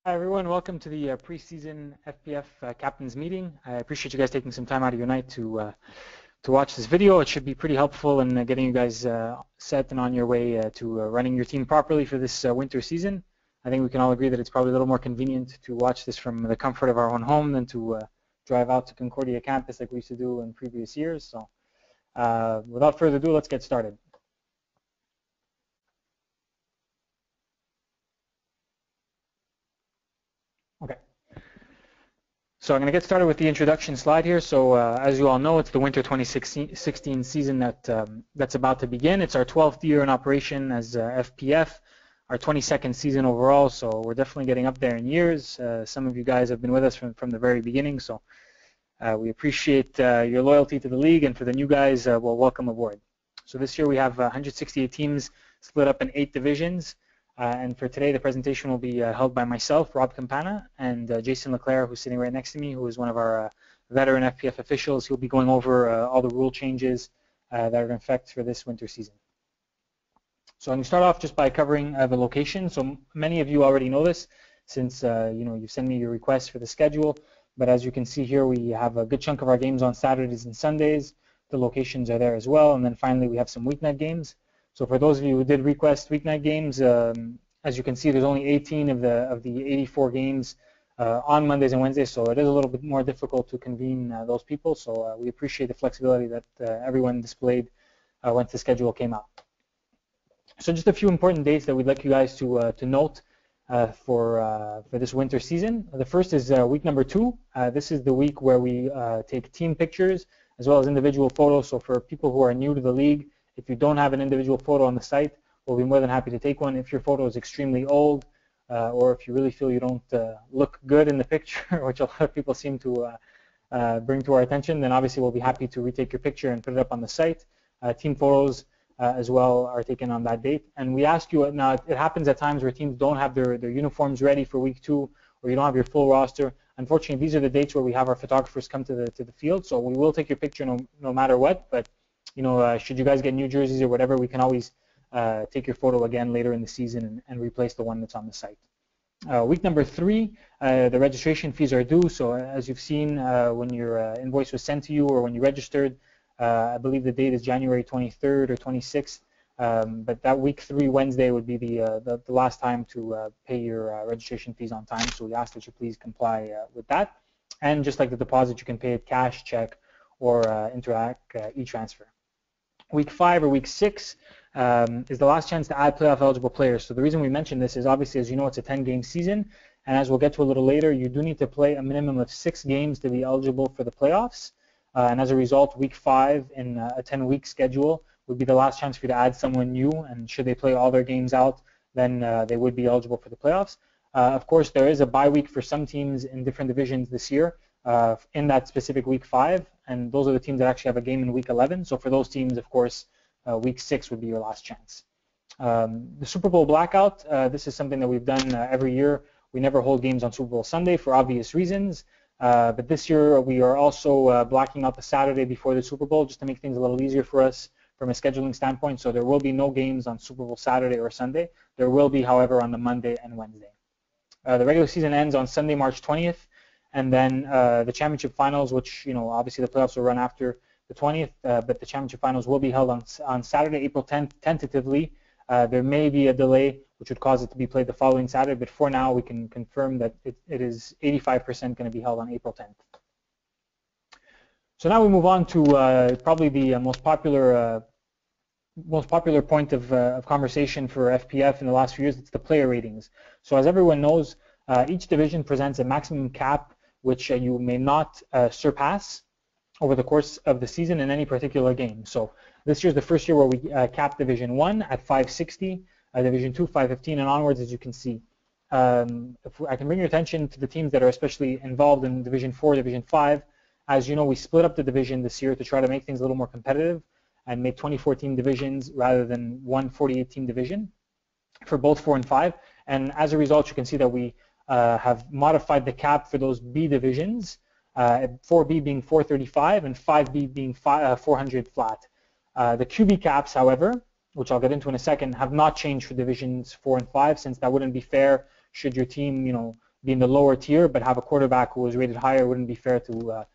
Hi everyone, welcome to the preseason FPF captains meeting. I appreciate you guys taking some time out of your night to watch this video. It should be pretty helpful in getting you guys set and on your way to running your team properly for this winter season. I think we can all agree that it's probably a little more convenient to watch this from the comfort of our own home than to drive out to Concordia campus like we used to do in previous years. So without further ado, let's get started. Okay. So I'm going to get started with the introduction slide here. So as you all know, it's the winter 2016 season that's about to begin. It's our 12th year in operation as FPF, our 22nd season overall. So we're definitely getting up there in years. Some of you guys have been with us from the very beginning. So we appreciate your loyalty to the league, and for the new guys, well, welcome aboard. So this year we have 168 teams split up in 8 divisions. And for today, the presentation will be held by myself, Rob Campana, and Jason Leclerc, who's sitting right next to me, who is one of our veteran FPF officials. He'll be going over all the rule changes that are in effect for this winter season. So I'm going to start off just by covering the location. So many of you already know this since you've sent me your requests for the schedule. But as you can see here, we have a good chunk of our games on Saturdays and Sundays. The locations are there as well. And then finally, we have some weeknight games. So for those of you who did request weeknight games, as you can see, there's only 18 of the 84 games on Mondays and Wednesdays, so it is a little bit more difficult to convene those people. So we appreciate the flexibility that everyone displayed once the schedule came out. So just a few important dates that we'd like you guys to note for this winter season. The first is week number 2. This is the week where we take team pictures as well as individual photos. So for people who are new to the league, if you don't have an individual photo on the site, we'll be more than happy to take one. If your photo is extremely old, or if you really feel you don't look good in the picture, which a lot of people seem to bring to our attention, then obviously we'll be happy to retake your picture and put it up on the site. Team photos as well are taken on that date. And we ask you, now it happens at times where teams don't have their uniforms ready for week 2, or you don't have your full roster. Unfortunately, these are the dates where we have our photographers come to the field, so we will take your picture no matter what. But should you guys get new jerseys or whatever, we can always take your photo again later in the season and replace the one that's on the site. Week number 3, the registration fees are due. So as you've seen when your invoice was sent to you or when you registered, I believe the date is January 23rd or 26th. But that week 3 Wednesday would be the last time to pay your registration fees on time. So we ask that you please comply with that. And just like the deposit, you can pay it cash, check, or Interac e-transfer. Week 5 or week 6 is the last chance to add playoff eligible players. So the reason we mention this is obviously, as you know, it's a 10-game season, and as we'll get to a little later, you do need to play a minimum of 6 games to be eligible for the playoffs. And as a result, week 5 in a 10-week schedule would be the last chance for you to add someone new, and should they play all their games out, then they would be eligible for the playoffs. Of course, there is a bye week for some teams in different divisions this year in that specific week 5, and those are the teams that actually have a game in week 11. So for those teams, of course, week 6 would be your last chance. The Super Bowl blackout, this is something that we've done every year. We never hold games on Super Bowl Sunday for obvious reasons, but this year we are also blacking out the Saturday before the Super Bowl just to make things a little easier for us from a scheduling standpoint. So there will be no games on Super Bowl Saturday or Sunday. There will be, however, on the Monday and Wednesday. The regular season ends on Sunday, March 20th. And then the championship finals, which, obviously the playoffs will run after the 20th, but the championship finals will be held on Saturday, April 10th, tentatively. There may be a delay, which would cause it to be played the following Saturday, but for now we can confirm that it is 85% going to be held on April 10th. So now we move on to probably the most popular point of conversation for FPF in the last few years. It's the player ratings. So as everyone knows, each division presents a maximum cap which you may not surpass over the course of the season in any particular game. So this year's the first year where we capped Division 1 at 560, Division 2 515, and onwards, as you can see. If I can bring your attention to the teams that are especially involved in Division 4, Division 5. As you know, we split up the division this year to try to make things a little more competitive and make 24-team divisions rather than one 48-team division for both 4 and 5. And as a result, you can see that we have modified the cap for those B divisions, 4B being 435 and 5B being 400 flat. The QB caps, however, which I'll get into in a second, have not changed for divisions 4 and 5, since that wouldn't be fair should your team, be in the lower tier but have a quarterback who was rated higher. It wouldn't be fair to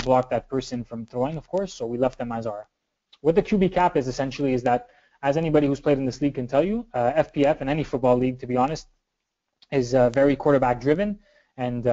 block that person from throwing, of course, so we left them as are. What the QB cap is essentially is that, as anybody who's played in this league can tell you, FPF and any football league, to be honest, is very quarterback driven, and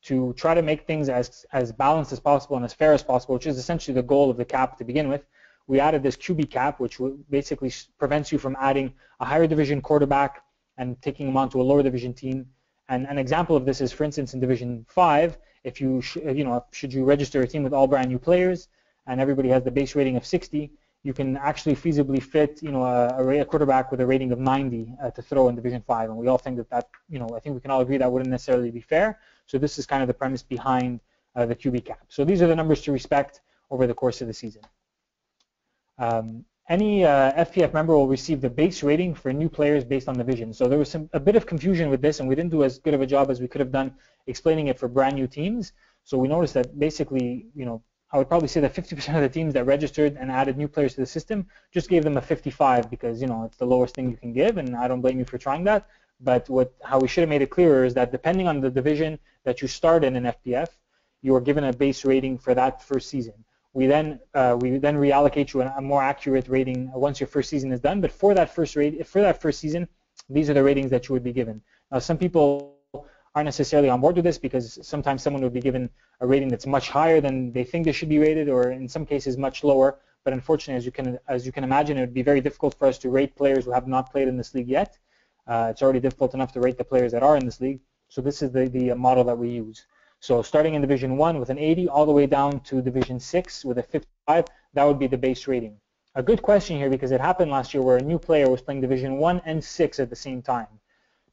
to try to make things as balanced as possible and as fair as possible, which is essentially the goal of the cap to begin with, we added this QB cap, which basically prevents you from adding a higher division quarterback and taking him onto a lower division team. And an example of this is, for instance, in Division 5, if you should you register a team with all brand new players and everybody has the base rating of 60, you can actually feasibly fit a quarterback with a rating of 90 to throw in Division 5, and we all think that I think we can all agree that wouldn't necessarily be fair. So this is kind of the premise behind the QB cap. So these are the numbers to respect over the course of the season. Any FPF member will receive the base rating for new players based on division. So there was a bit of confusion with this, and we didn't do as good of a job as we could have done explaining it for brand new teams. So we noticed that basically, I would probably say that 50% of the teams that registered and added new players to the system just gave them a 55 because, it's the lowest thing you can give, and I don't blame you for trying that. But how we should have made it clearer is that depending on the division that you start in FPF, you are given a base rating for that first season. We then reallocate you a more accurate rating once your first season is done. But for that first season, these are the ratings that you would be given. Now, some people aren't necessarily on board with this because sometimes someone would be given a rating that's much higher than they think they should be rated, or in some cases much lower. But unfortunately, as you can imagine, it would be very difficult for us to rate players who have not played in this league yet. It's already difficult enough to rate the players that are in this league. So this is the model that we use. So starting in Division 1 with an 80 all the way down to Division 6 with a 55, that would be the base rating. A good question here, because it happened last year where a new player was playing Division 1 and 6 at the same time.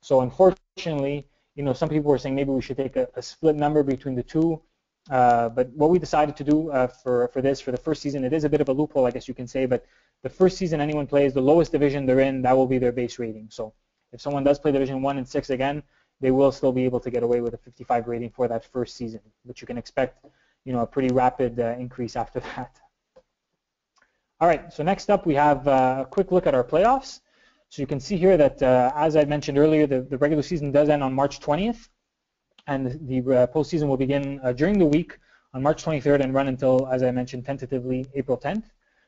So unfortunately, some people were saying maybe we should take a split number between the two. But what we decided to do for the first season, it is a bit of a loophole, I guess you can say, but the first season anyone plays, the lowest division they're in, that will be their base rating. So if someone does play Division 1 and 6 again, they will still be able to get away with a 55 rating for that first season, but you can expect, a pretty rapid increase after that. All right, so next up we have a quick look at our playoffs. So you can see here that, as I mentioned earlier, the regular season does end on March 20th, and the postseason will begin during the week on March 23rd and run until, as I mentioned, tentatively April 10th.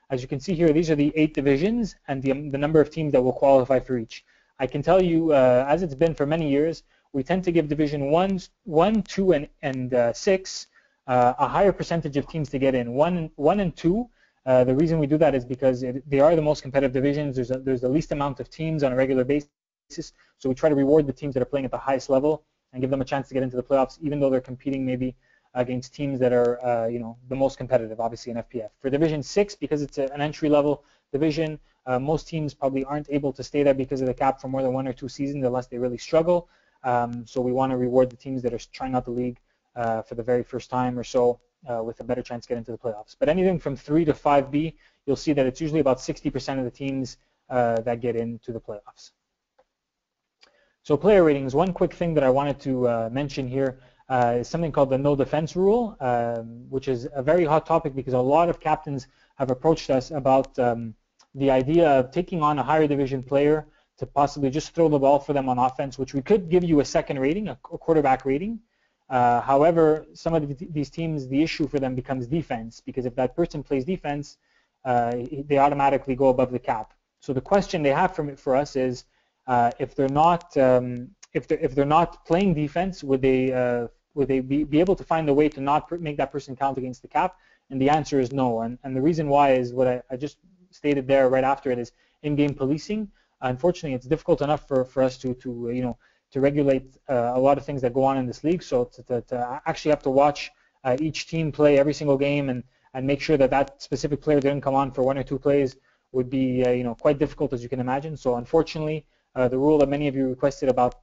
As you can see here, these are the 8 divisions and the number of teams that will qualify for each. I can tell you, as it's been for many years, we tend to give Division 1, 2, and 6 a higher percentage of teams to get in. 1 and 2, the reason we do that is because they are the most competitive divisions. There's the least amount of teams on a regular basis, so we try to reward the teams that are playing at the highest level and give them a chance to get into the playoffs, even though they're competing maybe against teams that are the most competitive, obviously, in FPF. For Division 6, because it's an entry-level division, most teams probably aren't able to stay there because of the cap for more than 1 or 2 seasons unless they really struggle. So we want to reward the teams that are trying out the league for the very first time or so with a better chance to get into the playoffs. But anything from 3 to 5B, you'll see that it's usually about 60% of the teams that get into the playoffs. So player ratings, one quick thing that I wanted to mention here is something called the no defense rule, which is a very hot topic because a lot of captains have approached us about the idea of taking on a higher division player to possibly just throw the ball for them on offense, which we could give you a second rating, a quarterback rating. However, some of these teams, the issue for them becomes defense, because if that person plays defense, they automatically go above the cap. So the question they have for us is, if they're not playing defense, would they be able to find a way to not make that person count against the cap? And the answer is no. And the reason why is what I just stated there right after it is in-game policing. Unfortunately, it's difficult enough for us to regulate a lot of things that go on in this league. So to actually have to watch each team play every single game and make sure that specific player didn't come on for 1 or 2 plays would be quite difficult, as you can imagine. So unfortunately, the rule that many of you requested about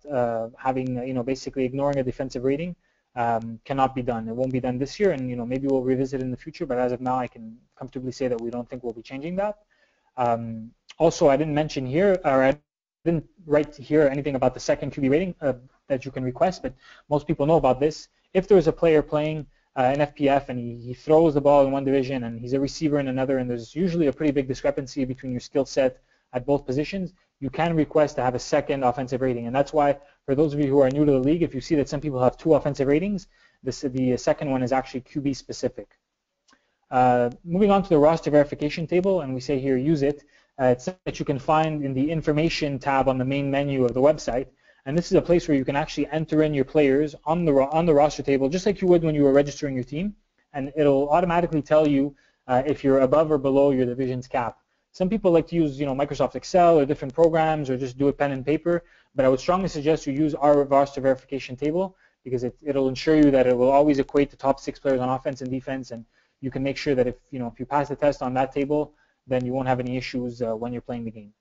having basically ignoring a defensive rating cannot be done. It won't be done this year, and maybe we'll revisit it in the future. But as of now, I can comfortably say that we don't think we'll be changing that. Also, I didn't mention here, or I didn't write here anything about the second QB rating that you can request, but most people know about this. If there's a player playing in FPF and he throws the ball in one division and he's a receiver in another, and there's usually a pretty big discrepancy between your skill set at both positions, you can request to have a second offensive rating. And that's why, for those of you who are new to the league, if you see that some people have 2 offensive ratings, the second one is actually QB specific. Moving on to the roster verification table, and we say here use it. It's something that you can find in the information tab on the main menu of the website. And this is a place where you can actually enter in your players on the roster table, just like you would when you were registering your team, and it'll automatically tell you if you're above or below your division's cap. Some people like to use, Microsoft Excel or different programs, or just do it pen and paper. But I would strongly suggest you use our roster verification table, because it'll ensure you that it will always equate the top 6 players on offense and defense, and you can make sure that if you pass the test on that table, then you won't have any issues when you're playing the game.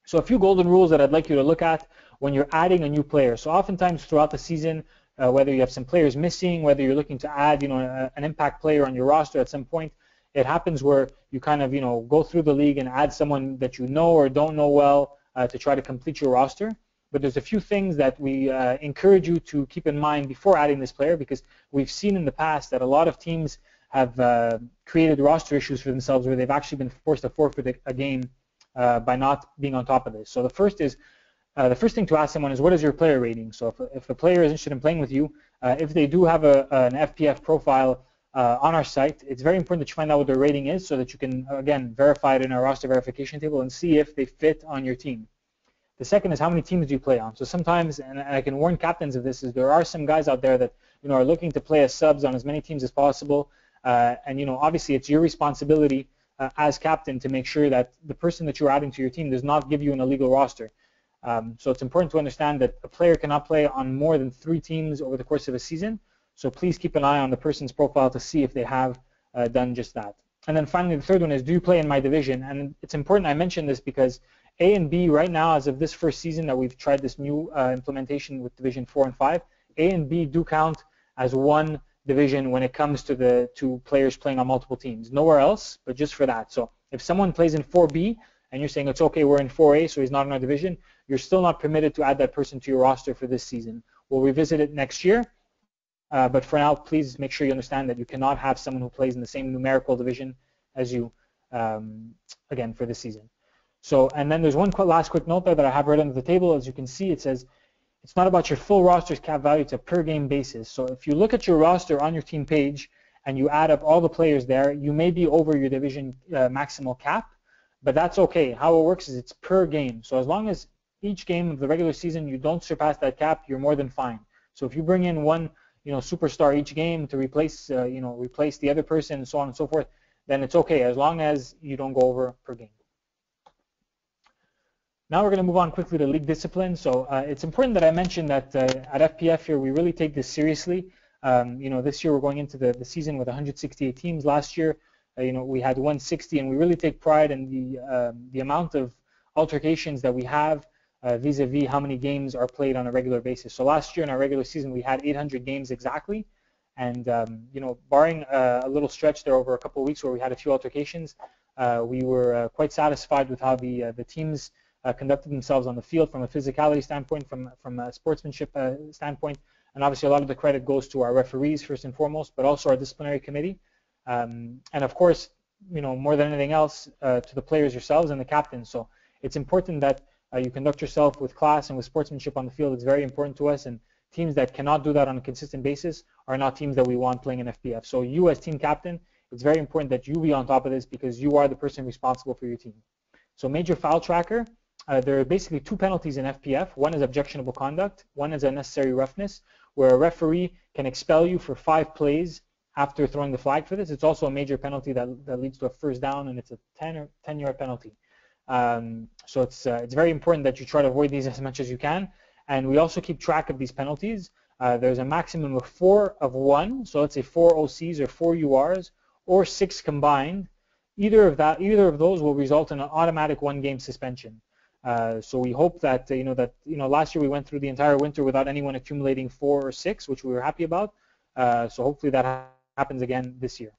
So a few golden rules that I'd like you to look at when you're adding a new player. So oftentimes throughout the season, whether you have some players missing, whether you're looking to add, an impact player on your roster at some point, it happens where you kind of, go through the league and add someone that you know or don't know well to try to complete your roster. But there's a few things that we encourage you to keep in mind before adding this player, because we've seen in the past that a lot of teams have created roster issues for themselves where they've actually been forced to forfeit a game by not being on top of this. So the first thing to ask someone is, what is your player rating? So if the player is interested in playing with you, if they do have an FPF profile on our site, it's very important that you find out what their rating is so that you can, again, verify it in our roster verification table and see if they fit on your team. The second is, how many teams do you play on? So sometimes, and I can warn captains of this, is there are some guys out there that are looking to play as subs on as many teams as possible, and obviously it's your responsibility as captain to make sure that the person that you're adding to your team does not give you an illegal roster. So it's important to understand that a player cannot play on more than 3 teams over the course of a season. So please keep an eye on the person's profile to see if they have done just that. And then finally, the third one is, do you play in my division? And it's important I mention this because A and B right now, as of this first season that we've tried this new implementation with Division 4 and 5, A and B do count as one division when it comes to players playing on multiple teams. Nowhere else, but just for that. So if someone plays in 4B and you're saying it's okay, we're in 4A, so he's not in our division, you're still not permitted to add that person to your roster for this season. We'll revisit it next year, but for now, please make sure you understand that you cannot have someone who plays in the same numerical division as you, again, for this season. So, and then there's one last quick note there that I have right under the table. As you can see, it says it's not about your full roster's cap value, it's a per game basis. So if you look at your roster on your team page and you add up all the players there, you may be over your division maximal cap, but that's okay. How it works is it's per game. So as long as each game of the regular season you don't surpass that cap, you're more than fine. So if you bring in one superstar each game to replace the other person and so on and so forth, then it's okay as long as you don't go over per game. Now we're going to move on quickly to league discipline. So it's important that I mention that at FPF here we really take this seriously. This year we're going into the season with 168 teams. Last year, we had 160, and we really take pride in the amount of altercations that we have vis-a-vis how many games are played on a regular basis. So last year in our regular season we had 800 games exactly, and barring a little stretch there over a couple of weeks where we had a few altercations, we were quite satisfied with how the teams conducted themselves on the field from a physicality standpoint, from a sportsmanship standpoint, and obviously a lot of the credit goes to our referees first and foremost, but also our disciplinary committee, and of course, more than anything else, to the players yourselves and the captains. So it's important that you conduct yourself with class and with sportsmanship on the field. It's very important to us, and teams that cannot do that on a consistent basis are not teams that we want playing in FPF. So you as team captain, it's very important that you be on top of this because you are the person responsible for your team. So major foul tracker, there are basically 2 penalties in FPF. One is objectionable conduct, one is unnecessary roughness, where a referee can expel you for 5 plays after throwing the flag for this. It's also a major penalty that leads to a first down, and it's a 10-yard penalty. So it's very important that you try to avoid these as much as you can, and we also keep track of these penalties. There's a maximum of 4 of one, so let's say 4 OCs or 4 URs or 6 combined. Either of those will result in an automatic 1-game suspension. So we hope that last year we went through the entire winter without anyone accumulating 4 or 6, which we were happy about. So hopefully that happens again this year.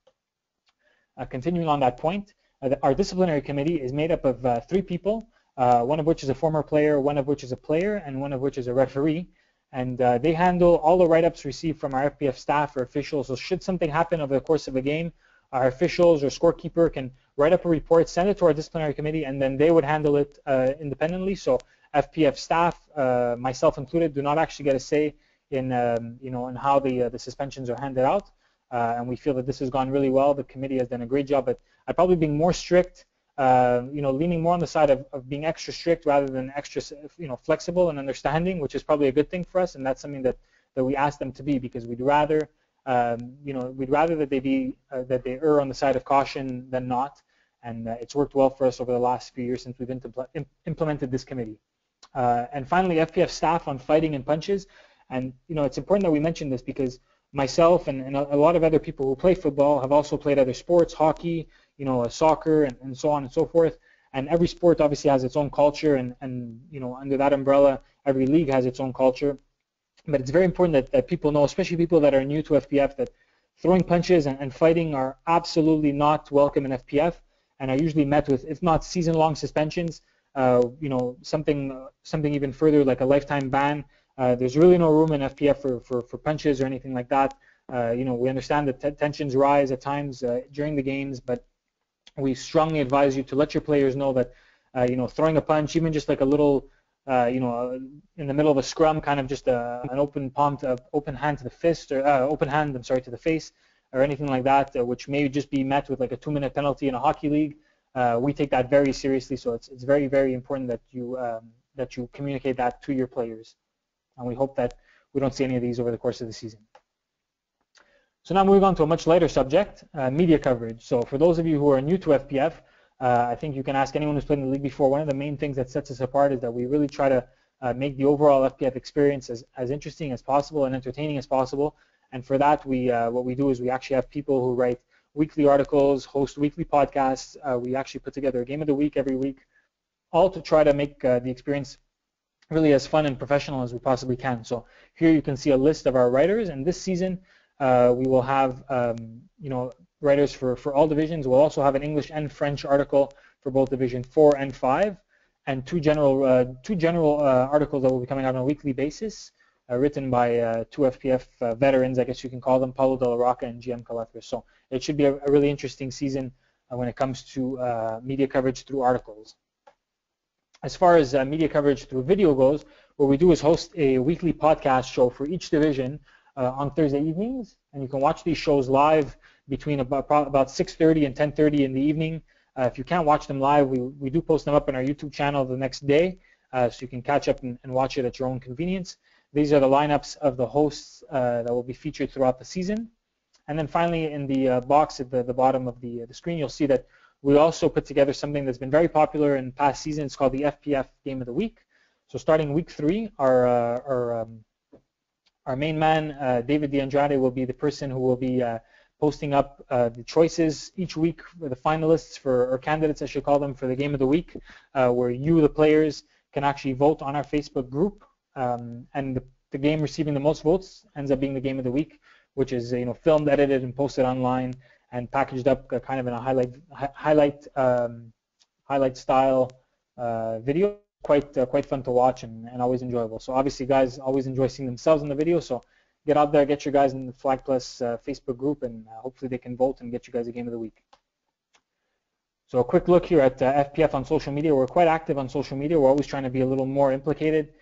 Continuing on that point, our disciplinary committee is made up of 3 people, one of which is a former player, one of which is a player, and one of which is a referee. And they handle all the write-ups received from our FPF staff or officials. So should something happen over the course of a game, our officials or scorekeeper can write up a report, send it to our disciplinary committee, and then they would handle it independently. So FPF staff, myself included, do not actually get a say in in how the suspensions are handed out. And we feel that this has gone really well. The committee has done a great job at probably being more strict, leaning more on the side of being extra strict rather than extra, flexible and understanding, which is probably a good thing for us. And that's something that we ask them to be, because we'd rather, that they be that they err on the side of caution than not. And it's worked well for us over the last few years since we've implemented this committee. And finally, FPF staff on fighting and punches. And it's important that we mention this, because myself and a lot of other people who play football have also played other sports, hockey, soccer, and so on and so forth. And every sport obviously has its own culture, and under that umbrella, every league has its own culture. But it's very important that people know, especially people that are new to FPF, that throwing punches and fighting are absolutely not welcome in FPF, and are usually met with, if not season-long suspensions, something even further, like a lifetime ban. There's really no room in FPF for punches or anything like that. We understand that tensions rise at times during the games, but we strongly advise you to let your players know that throwing a punch, even just like a little, in the middle of a scrum, kind of just an open hand to the fist, or to the face, or anything like that, which may just be met with like a 2-minute penalty in a hockey league. We take that very seriously, so it's very, very important that you communicate that to your players. And we hope that we don't see any of these over the course of the season. So now moving on to a much lighter subject, media coverage. So for those of you who are new to FPF, I think you can ask anyone who's played in the league before. One of the main things that sets us apart is that we really try to make the overall FPF experience as interesting as possible and entertaining as possible. And for that, what we do is we actually have people who write weekly articles, host weekly podcasts. We actually put together a game of the week every week, all to try to make the experience really as fun and professional as we possibly can. So here you can see a list of our writers, and this season we will have writers for all divisions. We'll also have an English and French article for both Division 4 and 5, and two general articles that will be coming out on a weekly basis, written by two FPF veterans, I guess you can call them, Paulo De La Rocca and GM Calethris. So it should be a really interesting season when it comes to media coverage through articles. As far as media coverage through video goes, what we do is host a weekly podcast show for each division on Thursday evenings, and you can watch these shows live between about 6:30 and 10:30 in the evening. If you can't watch them live, we do post them up on our YouTube channel the next day, so you can catch up and watch it at your own convenience. These are the lineups of the hosts that will be featured throughout the season. And then finally, in the box at the bottom of the screen, you'll see that we also put together something that's been very popular in past seasons called the FPF Game of the Week. So starting week 3, our main man, David DeAndrade, will be the person who will be posting up the choices each week for the finalists, or candidates, I should call them, for the Game of the Week, where you, the players, can actually vote on our Facebook group. And the game receiving the most votes ends up being the Game of the Week, which is filmed, edited, and posted online, and packaged up kind of in a highlight style video. Quite fun to watch and always enjoyable. So obviously guys always enjoy seeing themselves in the video, so get out there, get your guys in the Flag Plus Facebook group, and hopefully they can vote and get you guys a Game of the Week. So a quick look here at FPF on social media. We're quite active on social media. We're always trying to be a little more implicated.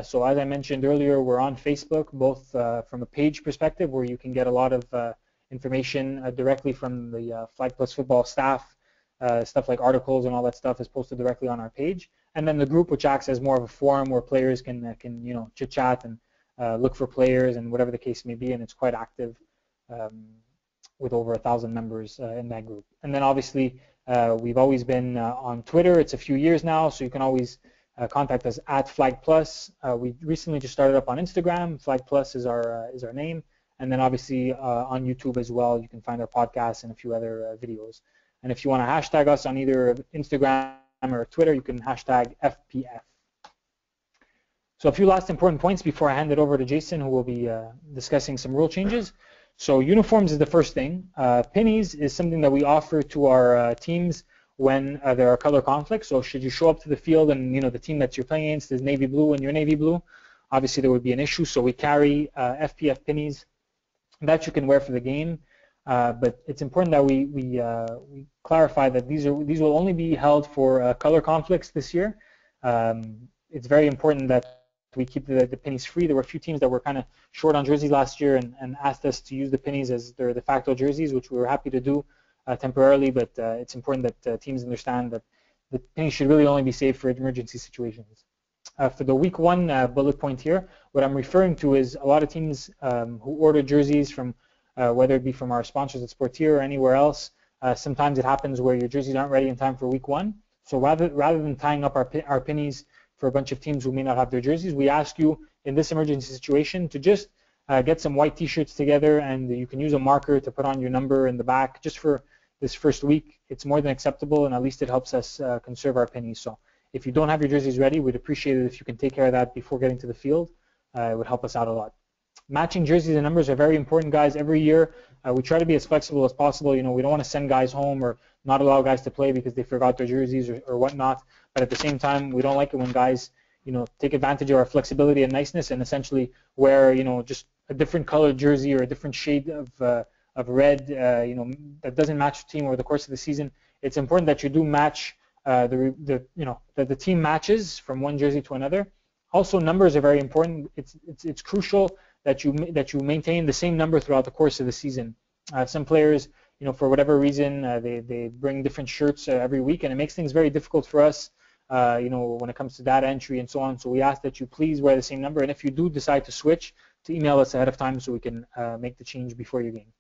So as I mentioned earlier, we're on Facebook, both from a page perspective, where you can get a lot of information directly from the Flag Plus football staff. Stuff like articles and all that stuff is posted directly on our page. And then the group, which acts as more of a forum where players can chit-chat and look for players and whatever the case may be, and it's quite active with over 1,000 members in that group. And then obviously we've always been on Twitter. It's a few years now, so you can always contact us at Flag Plus. We recently just started up on Instagram. Flag Plus is our name. And then obviously on YouTube as well, you can find our podcasts and a few other videos. And if you want to hashtag us on either Instagram or Twitter, you can hashtag FPF. So a few last important points before I hand it over to Jason, who will be discussing some rule changes. So uniforms is the first thing. Pennies is something that we offer to our teams when there are color conflicts. So should you show up to the field and the team that you're playing against is navy blue and you're navy blue, obviously there would be an issue. So we carry FPF pennies that you can wear for the game. But it's important that we clarify that these will only be held for color conflicts this year. It's very important that we keep the pennies free. There were a few teams that were kind of short on jerseys last year and asked us to use the pennies as their de facto jerseys, which we were happy to do temporarily, but it's important that teams understand that the pennies should really only be saved for emergency situations. For the week 1 bullet point here, what I'm referring to is a lot of teams who order jerseys from whether it be from our sponsors at Sportier or anywhere else. Sometimes it happens where your jerseys aren't ready in time for week 1. So rather than tying up our pennies for a bunch of teams who may not have their jerseys, we ask you in this emergency situation to just get some white t-shirts together, and you can use a marker to put on your number in the back just for this first week. It's more than acceptable, and at least it helps us conserve our pennies. So if you don't have your jerseys ready, we'd appreciate it if you can take care of that before getting to the field. It would help us out a lot. Matching jerseys and numbers are very important, guys. Every year, we try to be as flexible as possible. You know, we don't want to send guys home or not allow guys to play because they forgot their jerseys or whatnot. But at the same time, we don't like it when guys, you know, take advantage of our flexibility and niceness and essentially wear, you know, just a different colored jersey or a different shade of red, you know, that doesn't match the team over the course of the season. It's important that you do match the team matches from one jersey to another. Also, numbers are very important. It's crucial that you maintain the same number throughout the course of the season. Some players, you know, for whatever reason, they bring different shirts every week, and it makes things very difficult for us, you know, when it comes to data entry and so on. So we ask that you please wear the same number, and if you do decide to switch, to email us ahead of time so we can make the change before your game.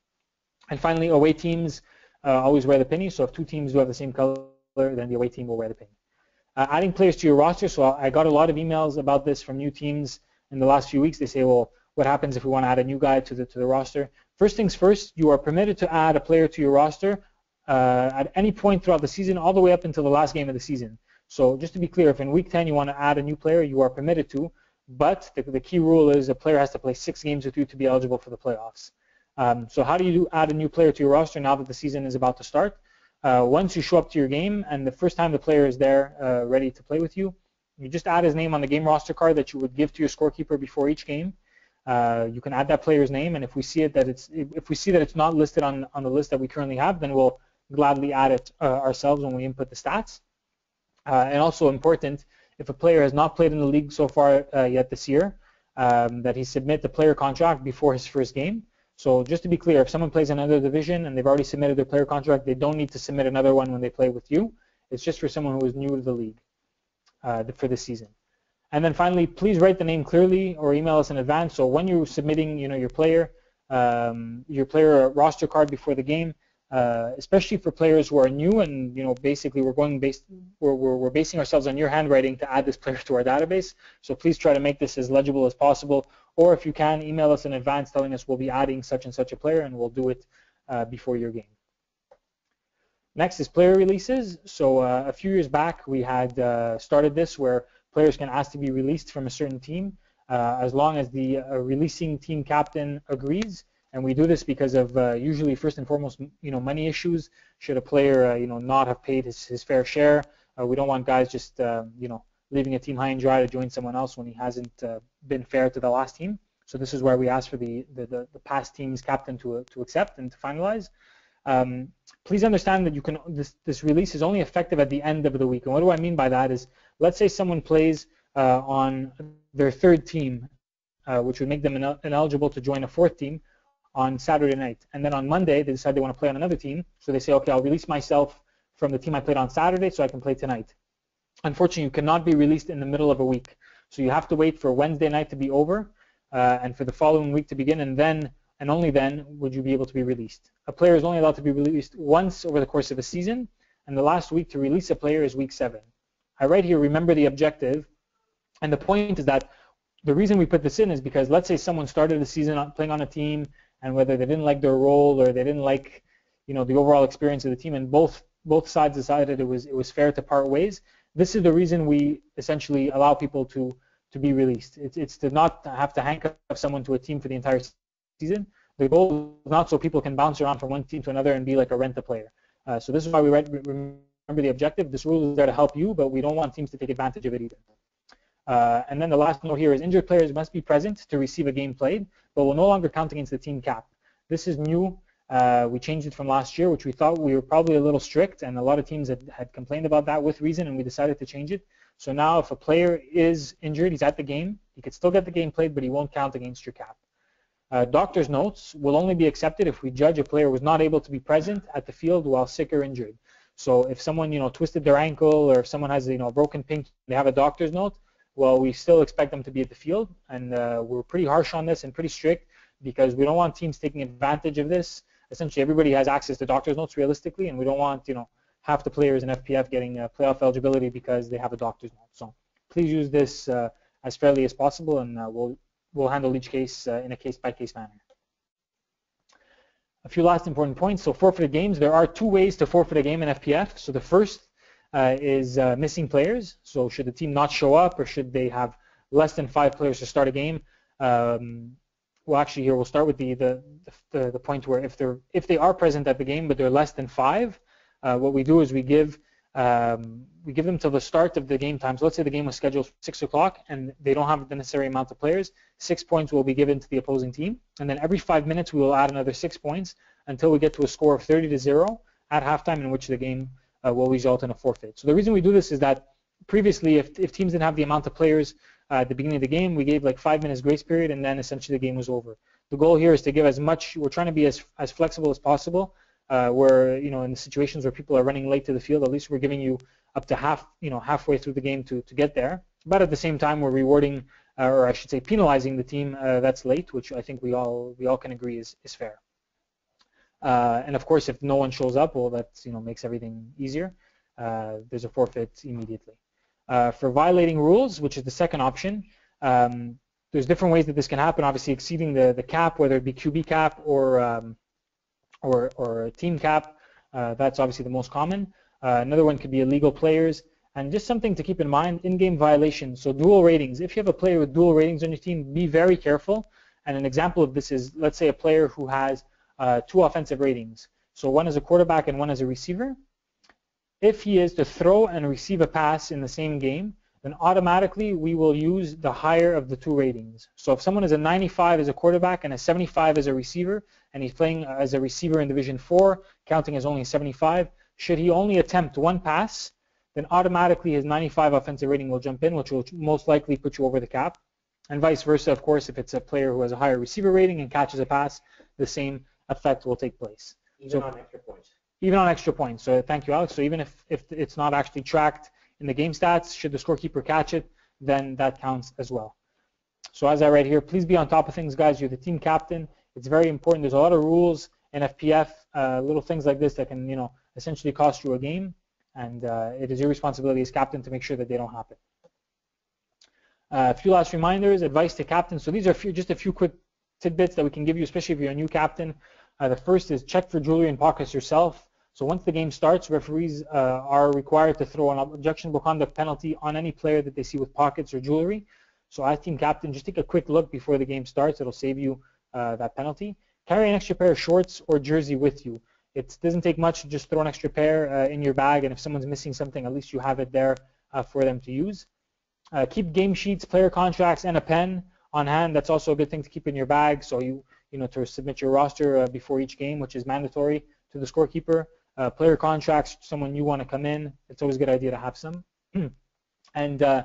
And finally, away teams always wear the penny. So if 2 teams do have the same color, then the away team will wear the penny. Adding players to your roster. So I got a lot of emails about this from new teams in the last few weeks. They say, well, what happens if we want to add a new guy to the roster? First things first, you are permitted to add a player to your roster at any point throughout the season, all the way up until the last game of the season. So just to be clear, if in week 10 you want to add a new player, you are permitted to, but the key rule is a player has to play 6 games with you to be eligible for the playoffs. So how do you add a new player to your roster now that the season is about to start? Once you show up to your game and the first time the player is there ready to play with you, you just add his name on the game roster card that you would give to your scorekeeper before each game. You can add that player's name, and if we see that it's not listed on the list that we currently have, then we'll gladly add it ourselves when we input the stats. And also important, if a player has not played in the league so far yet this year, that he submit the player contract before his first game. So just to be clear, if someone plays in another division and they've already submitted their player contract, they don't need to submit another one when they play with you. It's just for someone who is new to the league for this season. And then finally, please write the name clearly or email us in advance. So when you're submitting, you know, your player roster card before the game, especially for players who are new, and you know, basically we're basing ourselves on your handwriting to add this player to our database. So please try to make this as legible as possible. Or if you can, email us in advance telling us we'll be adding such and such a player, and we'll do it before your game. Next is player releases. So a few years back, we had started this where players can ask to be released from a certain team as long as the releasing team captain agrees. And we do this because of usually first and foremost, you know, money issues. Should a player, you know, not have paid his fair share, we don't want guys just, you know, leaving a team high and dry to join someone else when he hasn't been fair to the last team. So this is where we ask for the past team's captain to accept and to finalize. Please understand that you can this release is only effective at the end of the week. And what do I mean by that is, let's say someone plays on their 3rd team, which would make them ineligible to join a 4th team on Saturday night. And then on Monday, they decide they want to play on another team. So they say, okay, I'll release myself from the team I played on Saturday so I can play tonight. Unfortunately, you cannot be released in the middle of a week. So you have to wait for Wednesday night to be over and for the following week to begin, and then and only then would you be able to be released. A player is only allowed to be released once over the course of a season, and the last week to release a player is week 7. I write here, remember the objective, and the point is that the reason we put this in is because let's say someone started the season playing on a team, and whether they didn't like their role or they didn't like, you know, the overall experience of the team, and both sides decided it was fair to part ways. This is the reason we essentially allow people to be released. It's to not have to handcuff someone to a team for the entire season. The goal is not so people can bounce around from one team to another and be like a rent-a-player. So this is why we remember the objective. This rule is there to help you, but we don't want teams to take advantage of it either. And then the last note here is injured players must be present to receive a game played, but will no longer count against the team cap. This is new. We changed it from last year, which we thought we were probably a little strict, and a lot of teams had complained about that with reason, and we decided to change it. So now if a player is injured, he's at the game, he could still get the game played, but he won't count against your cap. Doctor's notes will only be accepted if we judge a player was not able to be present at the field while sick or injured. So if someone, twisted their ankle, or if someone has, a broken pinky, they have a doctor's note, well, we still expect them to be at the field, and we're pretty harsh on this and pretty strict because we don't want teams taking advantage of this. Essentially, everybody has access to doctor's notes realistically, and we don't want, half the players in FPF getting playoff eligibility because they have a doctor's note. So please use this as fairly as possible, and we'll handle each case in a case-by-case manner. A few last important points. So forfeited games. There are two ways to forfeit a game in FPF. So the first is missing players. So should the team not show up, or should they have less than 5 players to start a game? Well, actually, here we'll start with the point where if they are present at the game but they're less than 5, what we do is we give them till the start of the game time. So let's say the game was scheduled for 6 o'clock and they don't have the necessary amount of players. 6 points will be given to the opposing team, and then every 5 minutes we will add another 6 points until we get to a score of 30-0 at halftime, in which the game will result in a forfeit. So the reason we do this is that previously, if teams didn't have the amount of players at the beginning of the game, we gave like 5 minutes grace period, and then essentially the game was over. The goal here is to give as much. We're trying to be as flexible as possible. Where in the situations where people are running late to the field, at least we're giving you up to halfway through the game to get there. But at the same time, we're rewarding, or I should say, penalizing the team that's late, which I think we all can agree is fair. And of course, if no one shows up, well, that makes everything easier. There's a forfeit immediately. For violating rules, which is the second option, there's different ways that this can happen. Obviously, exceeding the cap, whether it be QB cap or a team cap, that's obviously the most common. Another one could be illegal players, and just something to keep in mind: in-game violations. So dual ratings. If you have a player with dual ratings on your team, be very careful. And an example of this is, let's say, a player who has 2 offensive ratings. So one as a quarterback and one as a receiver. If he is to throw and receive a pass in the same game, then automatically we will use the higher of the 2 ratings. So if someone is a 95 as a quarterback and a 75 as a receiver, and he's playing as a receiver in Division 4, counting as only 75, should he only attempt 1 pass, then automatically his 95 offensive rating will jump in, which will most likely put you over the cap. And vice versa, of course, if it's a player who has a higher receiver rating and catches a pass, the same effect will take place. Even on extra points. Even on extra points. So thank you, Alex. So even if it's not actually tracked in the game stats, should the scorekeeper catch it, then that counts as well. So as I write here, please be on top of things, guys. You're the team captain. It's very important. There's a lot of rules in FPF, little things like this that can, essentially cost you a game, and it is your responsibility as captain to make sure that they don't happen. A few last reminders, advice to captains. So these are just a few quick tidbits that we can give you, especially if you're a new captain. The first is check for jewelry and pockets yourself. So once the game starts, referees are required to throw an objectionable conduct penalty on any player that they see with pockets or jewelry. So as team captain, just take a quick look before the game starts. It'll save you that penalty. Carry an extra pair of shorts or jersey with you. It doesn't take much to just throw an extra pair in your bag, and if someone's missing something, at least you have it there for them to use. Keep game sheets, player contracts, and a pen on hand. That's also a good thing to keep in your bag, so you to submit your roster before each game, which is mandatory to the scorekeeper. Player contracts, someone you want to come in, it's always a good idea to have some. And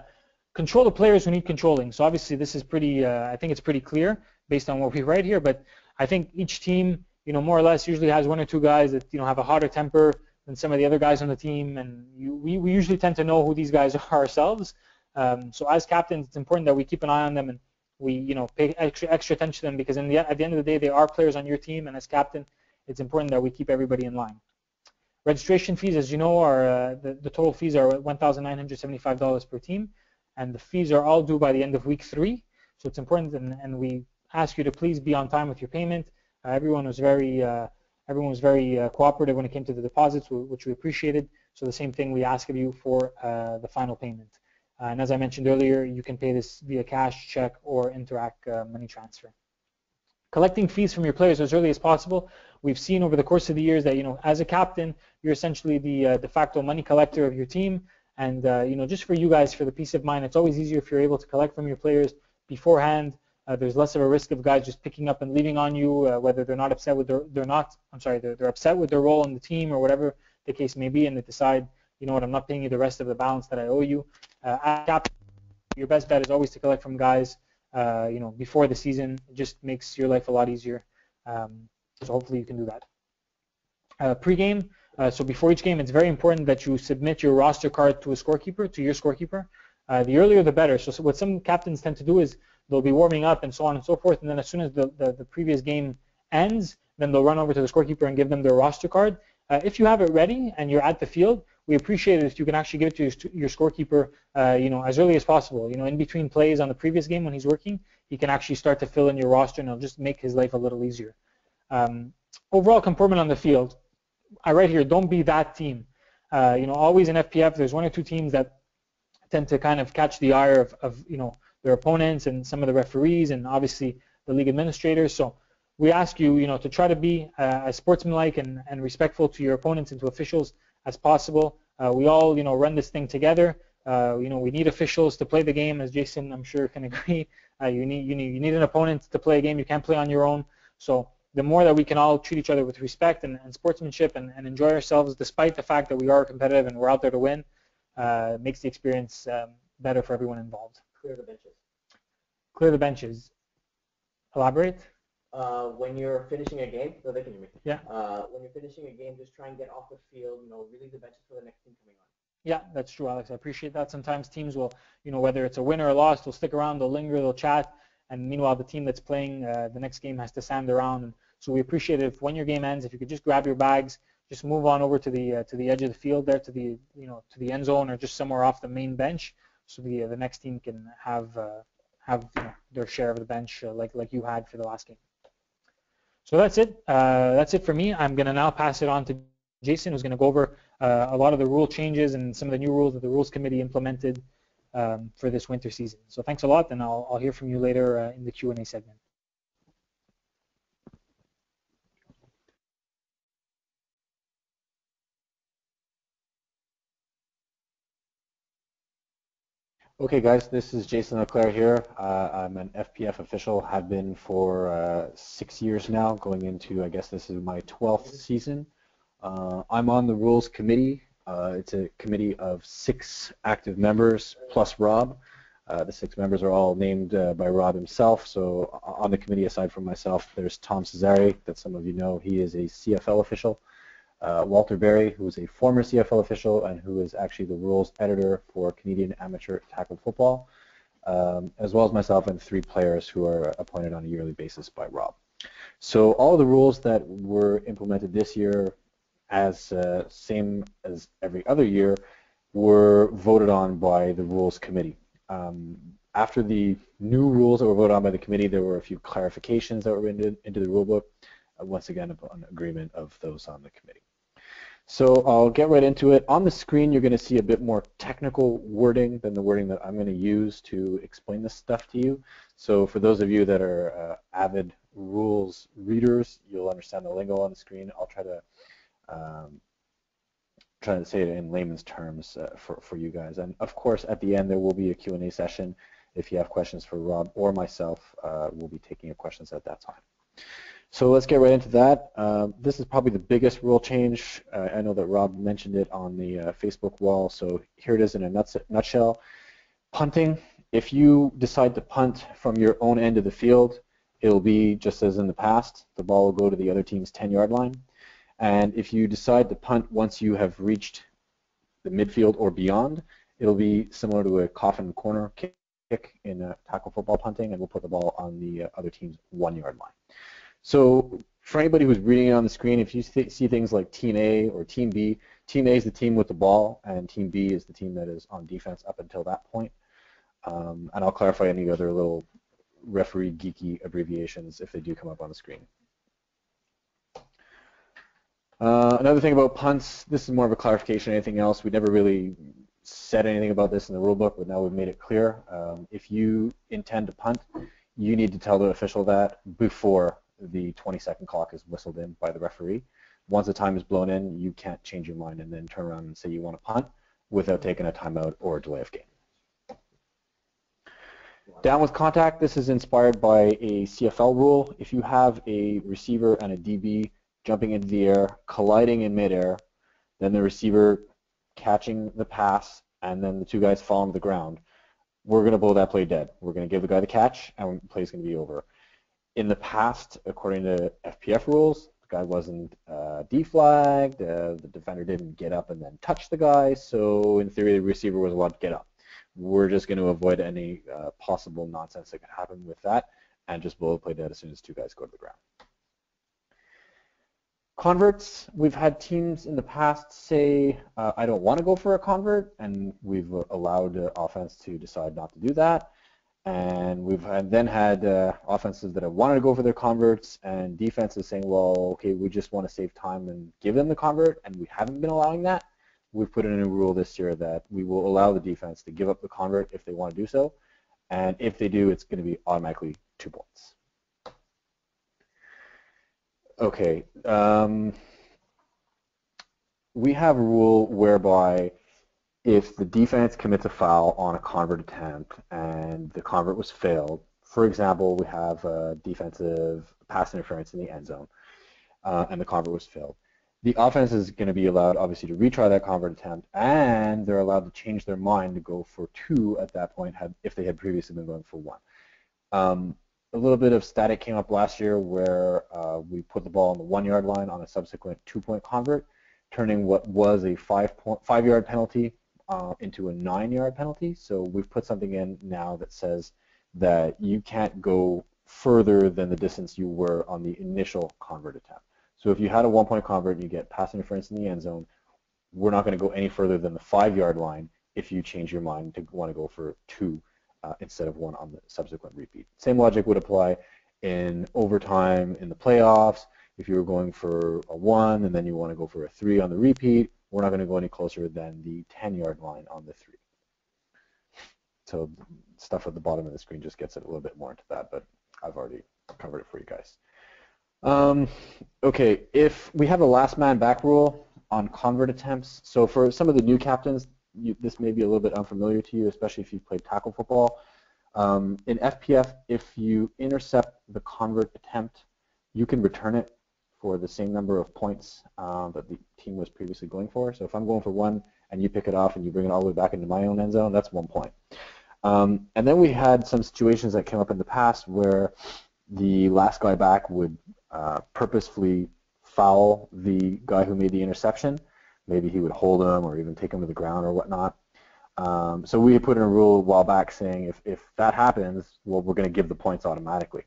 control the players who need controlling. So obviously this is pretty, I think it's pretty clear based on what we write here, but I think each team, more or less usually has 1 or 2 guys that, have a hotter temper than some of the other guys on the team, and we usually tend to know who these guys are ourselves. So as captains, it's important that we keep an eye on them and we, pay extra attention to them, because at the end of the day, they are players on your team, and as captain, it's important that we keep everybody in line. Registration fees, as you know, are the total fees are $1,975 per team, and the fees are all due by the end of week 3. So it's important, and we ask you to please be on time with your payment. Everyone was very cooperative when it came to the deposits, which we appreciated. So the same thing we ask of you for the final payment. And as I mentioned earlier, you can pay this via cash, check, or Interac money transfer. Collecting fees from your players as early as possible. We've seen over the course of the years that, as a captain, you're essentially the de facto money collector of your team. And, just for you guys, for the peace of mind, it's always easier if you're able to collect from your players beforehand, There's less of a risk of guys just picking up and leaving on you, whether they're not upset with they're upset with their role on the team or whatever the case may be, and they decide, you know what, I'm not paying you the rest of the balance that I owe you. As captain, your best bet is always to collect from guys, you know, before the season. It just makes your life a lot easier. So hopefully you can do that. Pre-game, so before each game, it's very important that you submit your roster card to your scorekeeper. The earlier the better. So what some captains tend to do is they'll be warming up and so on and so forth, and then as soon as the previous game ends, then they'll run over to the scorekeeper and give them their roster card. If you have it ready and you're at the field, we appreciate it if you can actually give it to your scorekeeper, you know, as early as possible. You know, in between plays on the previous game when he's working, he can actually start to fill in your roster, and it'll just make his life a little easier. Overall comportment on the field, I write here, don't be that team. You know, always in FPF, there's one or two teams that tend to kind of catch the ire of you know, their opponents and some of the referees and obviously the league administrators. So we ask you, you know, to try to be as sportsmanlike and respectful to your opponents and to officials as possible. We all, you know, run this thing together. You know, we need officials to play the game, as Jason, I'm sure, can agree. You need an opponent to play a game. You can't play on your own. So the more that we can all treat each other with respect and sportsmanship and enjoy ourselves, despite the fact that we are competitive and we're out there to win, makes the experience better for everyone involved. Clear the benches. Clear the benches. Elaborate. When you're finishing a game, so they can hear me. Yeah. When you're finishing a game, just try and get off the field. You know, relieve the benches for the next team coming on. Yeah, that's true, Alex. I appreciate that. Sometimes teams will, you know, whether it's a win or a loss, they'll stick around, they'll linger, they'll chat, and meanwhile the team that's playing the next game has to stand around. And so we appreciate it if when your game ends, if you could just grab your bags, just move on over to the edge of the field there, to the, you know, to the end zone or just somewhere off the main bench, so the next team can have you know, their share of the bench like you had for the last game. So that's it. That's it for me. I'm going to now pass it on to Jason, who's going to go over a lot of the rule changes and some of the new rules that the Rules Committee implemented for this winter season. So thanks a lot, and I'll hear from you later in the Q&A segment. Okay, guys, this is Jason Leclerc here. I'm an FPF official, have been for 6 years now, going into, I guess this is my 12th season. I'm on the Rules Committee. It's a committee of 6 active members plus Rob. The 6 members are all named by Rob himself. So on the committee, aside from myself, there's Tom Cesare, that some of you know. He is a CFL official. Walter Berry, who is a former CFL official and who is actually the rules editor for Canadian Amateur Tackle Football, as well as myself and 3 players who are appointed on a yearly basis by Rob. So all of the rules that were implemented this year, as same as every other year, were voted on by the Rules Committee. After the new rules that were voted on by the committee, there were a few clarifications that were into the rulebook, once again upon agreement of those on the committee. So I'll get right into it. On the screen, you're going to see a bit more technical wording than the wording that I'm going to use to explain this stuff to you. So for those of you that are avid rules readers, you'll understand the lingo on the screen. I'll try to say it in layman's terms for you guys. And of course, at the end, there will be a Q&A session. If you have questions for Rob or myself, we'll be taking your questions at that time. So let's get right into that. This is probably the biggest rule change. I know that Rob mentioned it on the Facebook wall, so here it is in a nutshell. Punting, if you decide to punt from your own end of the field, it'll be just as in the past. The ball will go to the other team's 10-yard line. And if you decide to punt once you have reached the midfield or beyond, it'll be similar to a coffin corner kick in tackle football punting, and we'll put the ball on the other team's 1-yard line. So for anybody who's reading it on the screen, if you see things like Team A or Team B, Team A is the team with the ball, and Team B is the team that is on defense up until that point. And I'll clarify any other little referee geeky abbreviations if they do come up on the screen. Another thing about punts, this is more of a clarification than anything else. We never really said anything about this in the rule book, but now we've made it clear. If you intend to punt, you need to tell the official that before the 20-second clock is whistled in by the referee. Once the time is blown in, you can't change your mind and then turn around and say you want to punt without taking a timeout or a delay of game. Down with contact, this is inspired by a CFL rule. If you have a receiver and a DB jumping into the air, colliding in midair, then the receiver catching the pass, and then the two guys fall on the ground, we're going to blow that play dead. We're going to give the guy the catch, and the play's going to be over. In the past, according to FPF rules, the guy wasn't deflagged, the defender didn't get up and then touch the guy, so in theory the receiver was allowed to get up. We're just going to avoid any possible nonsense that could happen with that and just blow the play dead as soon as two guys go to the ground. Converts, we've had teams in the past say, I don't want to go for a convert, and we've allowed offense to decide not to do that. And we've then had offenses that have wanted to go for their converts, and defenses saying, well, okay, we just want to save time and give them the convert, and we haven't been allowing that. We've put in a new rule this year that we will allow the defense to give up the convert if they want to do so, and if they do, it's going to be automatically 2 points. Okay, we have a rule whereby if the defense commits a foul on a convert attempt and the convert was failed, for example, we have a defensive pass interference in the end zone and the convert was failed, the offense is going to be allowed, obviously, to retry that convert attempt, and they're allowed to change their mind to go for 2 at that point if they had previously been going for 1. A little bit of static came up last year where we put the ball on the 1-yard line on a subsequent 2-point convert, turning what was a 5-yard penalty into a 9-yard penalty. So we've put something in now that says that you can't go further than the distance you were on the initial convert attempt. So if you had a 1-point convert and you get pass interference in the end zone, we're not going to go any further than the 5-yard line if you change your mind to want to go for 2 instead of 1 on the subsequent repeat. Same logic would apply in overtime in the playoffs. If you were going for a 1 and then you want to go for a 3 on the repeat, we're not going to go any closer than the 10-yard line on the 3. So stuff at the bottom of the screen just gets it a little bit more into that, but I've already covered it for you guys. Okay, if we have a last man back rule on convert attempts, so for some of the new captains, this may be a little bit unfamiliar to you, especially if you've played tackle football. In FPF, if you intercept the convert attempt, you can return it for the same number of points that the team was previously going for. So if I'm going for 1 and you pick it off and you bring it all the way back into my own end zone, that's 1 point. And then we had some situations that came up in the past where the last guy back would purposefully foul the guy who made the interception. Maybe he would hold him or even take him to the ground or whatnot. So we put in a rule a while back saying if that happens, well, we're going to give the points automatically.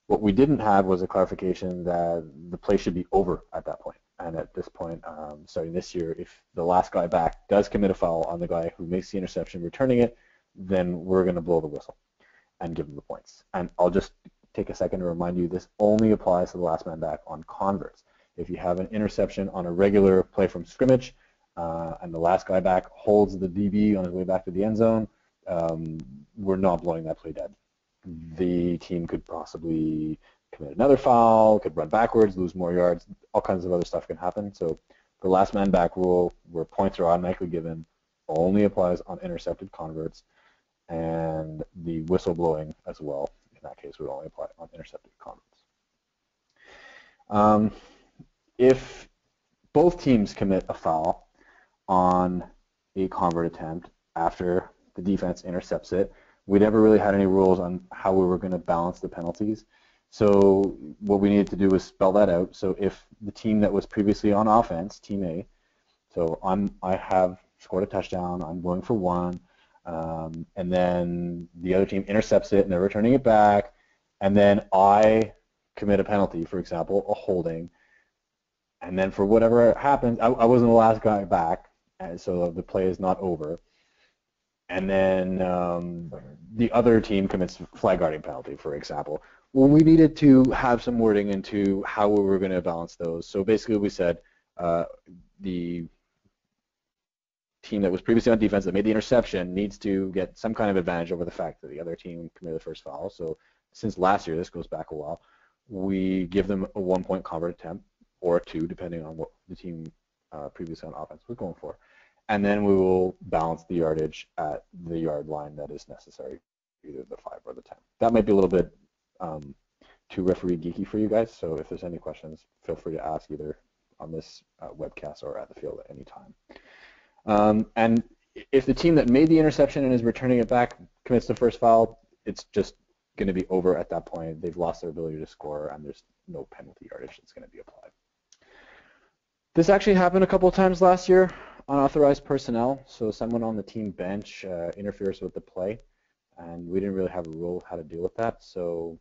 What we didn't have was a clarification that the play should be over at that point. And at this point, starting this year, if the last guy back does commit a foul on the guy who makes the interception returning it, then we're going to blow the whistle and give them the points. And I'll just take a second to remind you, this only applies to the last man back on converts. If you have an interception on a regular play from scrimmage and the last guy back holds the DB on his way back to the end zone, we're not blowing that play dead. The team could possibly commit another foul, could run backwards, lose more yards, all kinds of other stuff can happen. So the last man back rule, where points are automatically given, only applies on intercepted converts, and the whistle blowing as well, in that case, would only apply on intercepted converts. If both teams commit a foul on a convert attempt after the defense intercepts it, we never really had any rules on how we were going to balance the penalties. So what we needed to do was spell that out. So if the team that was previously on offense, Team A, so I have scored a touchdown, I'm going for 1, and then the other team intercepts it and they're returning it back, and then I commit a penalty, for example, a holding, and then for whatever happens, I wasn't the last guy back, and so the play is not over. And then the other team commits flag guarding penalty, for example. Well, we needed to have some wording into how we were going to balance those. So basically we said the team that was previously on defense that made the interception needs to get some kind of advantage over the fact that the other team committed the first foul. So since last year, this goes back a while, we give them a 1-point convert attempt or a 2, depending on what the team previously on offense was going for. And then we will balance the yardage at the yard line that is necessary either the 5 or the 10. That might be a little bit too referee geeky for you guys, so if there's any questions, feel free to ask either on this webcast or at the field at any time. And if the team that made the interception and is returning it back commits the first foul, it's just going to be over at that point. They've lost their ability to score, and there's no penalty yardage that's going to be applied. This actually happened a couple of times last year. Unauthorized personnel, so someone on the team bench interferes with the play, and we didn't really have a rule of how to deal with that. So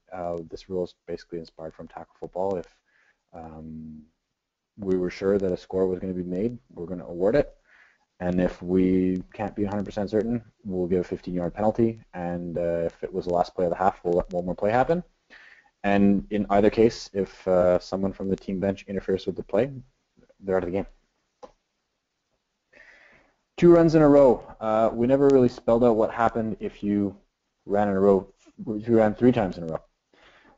this rule is basically inspired from tackle football. If we were sure that a score was going to be made, we're going to award it. And if we can't be 100% certain, we'll give a 15-yard penalty. And if it was the last play of the half, we'll let one more play happen. And in either case, if someone from the team bench interferes with the play, they're out of the game. 2 runs in a row. We never really spelled out what happened if you ran in a row, if you ran 3 times in a row.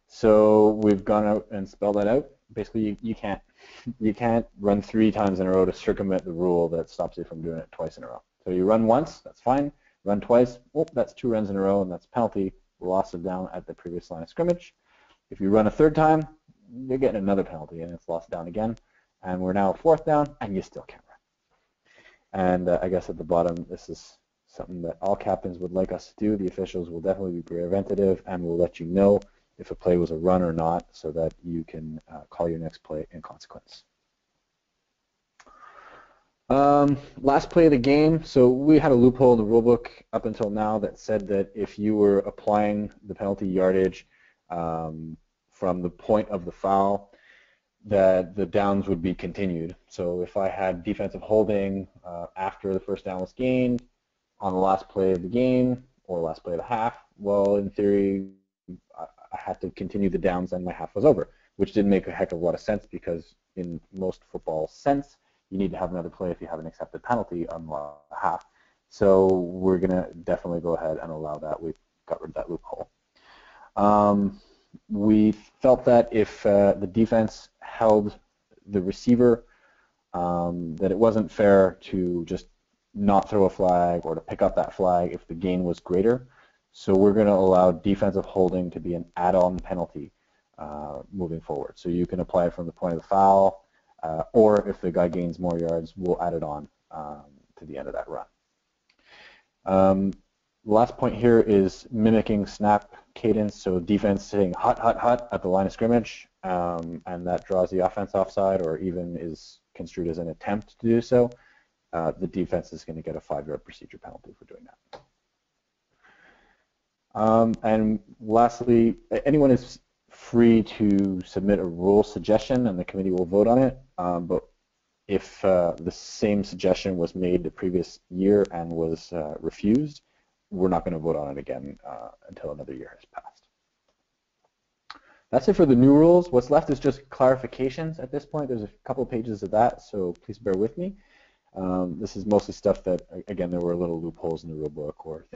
So we've gone out and spelled that out. Basically, you can't run 3 times in a row to circumvent the rule that stops you from doing it twice in a row. So you run once, that's fine. Run twice, that's 2 runs in a row, and that's penalty, loss of down at the previous line of scrimmage. If you run a 3rd time, you're getting another penalty, and it's lost down again. And we're now 4th down, and you still can't run. And I guess at the bottom, this is something that all captains would like us to do. The officials will definitely be preventative and will let you know if a play was a run or not, so that you can call your next play in consequence. Last play of the game, so we had a loophole in the rulebook up until now that said that if you were applying the penalty yardage from the point of the foul, that the downs would be continued. So if I had defensive holding after the first down was gained on the last play of the game or last play of the half, well, in theory, I had to continue the downs and my half was over, which didn't make a heck of a lot of sense because in most football sense, you need to have another play if you have an accepted penalty on the half. So we're going to definitely go ahead and allow that. We've got rid of that loophole. We felt that if the defense held the receiver, that it wasn't fair to just not throw a flag or to pick up that flag if the gain was greater. So we're going to allow defensive holding to be an add-on penalty moving forward. So you can apply it from the point of the foul, or if the guy gains more yards, we'll add it on to the end of that run. The last point here is mimicking snap cadence, so defense saying hut, hut, hut at the line of scrimmage, and that draws the offense offside or even is construed as an attempt to do so. The defense is going to get a 5-yard procedure penalty for doing that. And lastly, anyone is free to submit a rule suggestion and the committee will vote on it, but if the same suggestion was made the previous year and was refused, we're not going to vote on it again until another year has passed. That's it for the new rules. What's left is just clarifications at this point. There's a couple of pages of that, so please bear with me. This is mostly stuff that, again, there were little loopholes in the rule book or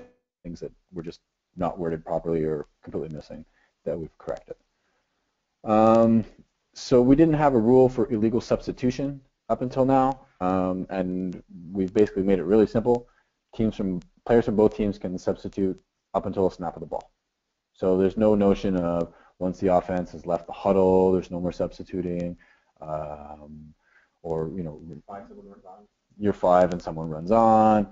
things that were just not worded properly or completely missing that we've corrected. So we didn't have a rule for illegal substitution up until now, and we've basically made it really simple. Players from both teams can substitute up until a snap of the ball. So there's no notion of once the offense has left the huddle, there's no more substituting, or you're 5 and someone runs on.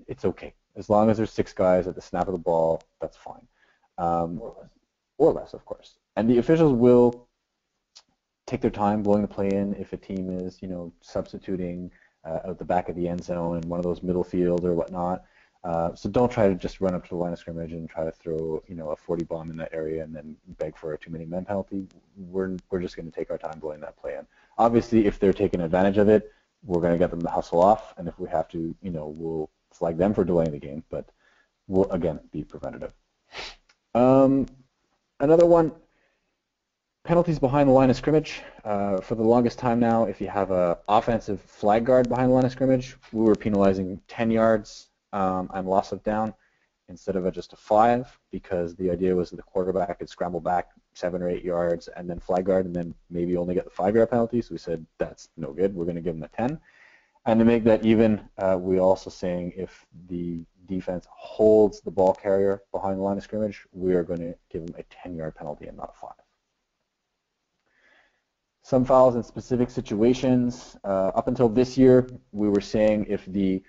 It's okay. As long as there's 6 guys at the snap of the ball, that's fine. Or less, of course. And the officials will take their time blowing the play in if a team is, substituting out the back of the end zone in one of those middle field or whatnot. So don't try to just run up to the line of scrimmage and try to throw, a 40 bomb in that area and then beg for a too many men penalty. We're just going to take our time blowing that play in. Obviously, if they're taking advantage of it, we're going to get them to hustle off, and if we have to, we'll flag them for delaying the game, but we'll, again, be preventative. Another one, penalties behind the line of scrimmage. For the longest time now, if you have an offensive flag guard behind the line of scrimmage, we were penalizing 10 yards and loss of down instead of just a 5, because the idea was that the quarterback could scramble back 7 or 8 yards and then flag guard and then maybe only get the 5-yard penalty. So we said that's no good. We're going to give them a 10. And to make that even, we're also saying if the defense holds the ball carrier behind the line of scrimmage, we are going to give them a 10-yard penalty and not a 5. Some fouls in specific situations. Up until this year, we were saying if the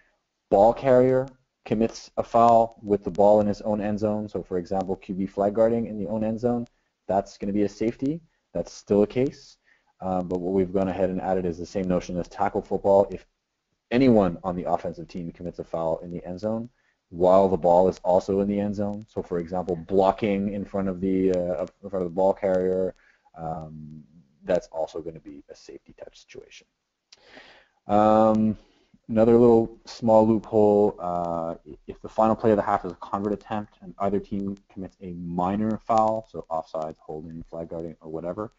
ball carrier commits a foul with the ball in his own end zone, so for example, QB flag guarding in the own end zone, that's going to be a safety. That's still a case. But what we've gone ahead and added is the same notion as tackle football. If anyone on the offensive team commits a foul in the end zone while the ball is also in the end zone, so for example, blocking in front of the ball carrier, that's also going to be a safety touch situation. Another little small loophole, if the final play of the half is a convert attempt and either team commits a minor foul, so offsides, holding, flag guarding, or whatever,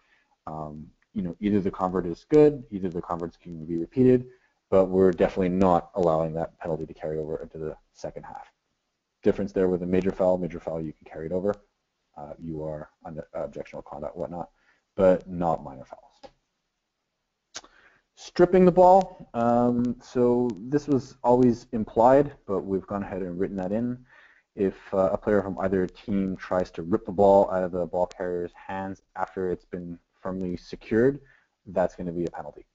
either the convert is good, either the converts can be repeated, but we're definitely not allowing that penalty to carry over into the second half. Difference there with a major foul you can carry it over. You are under objectionable conduct, whatnot, but not minor fouls. Stripping the ball, so this was always implied, but we've gone ahead and written that in. If a player from either team tries to rip the ball out of the ball carrier's hands after it's been firmly secured, that's going to be a penalty.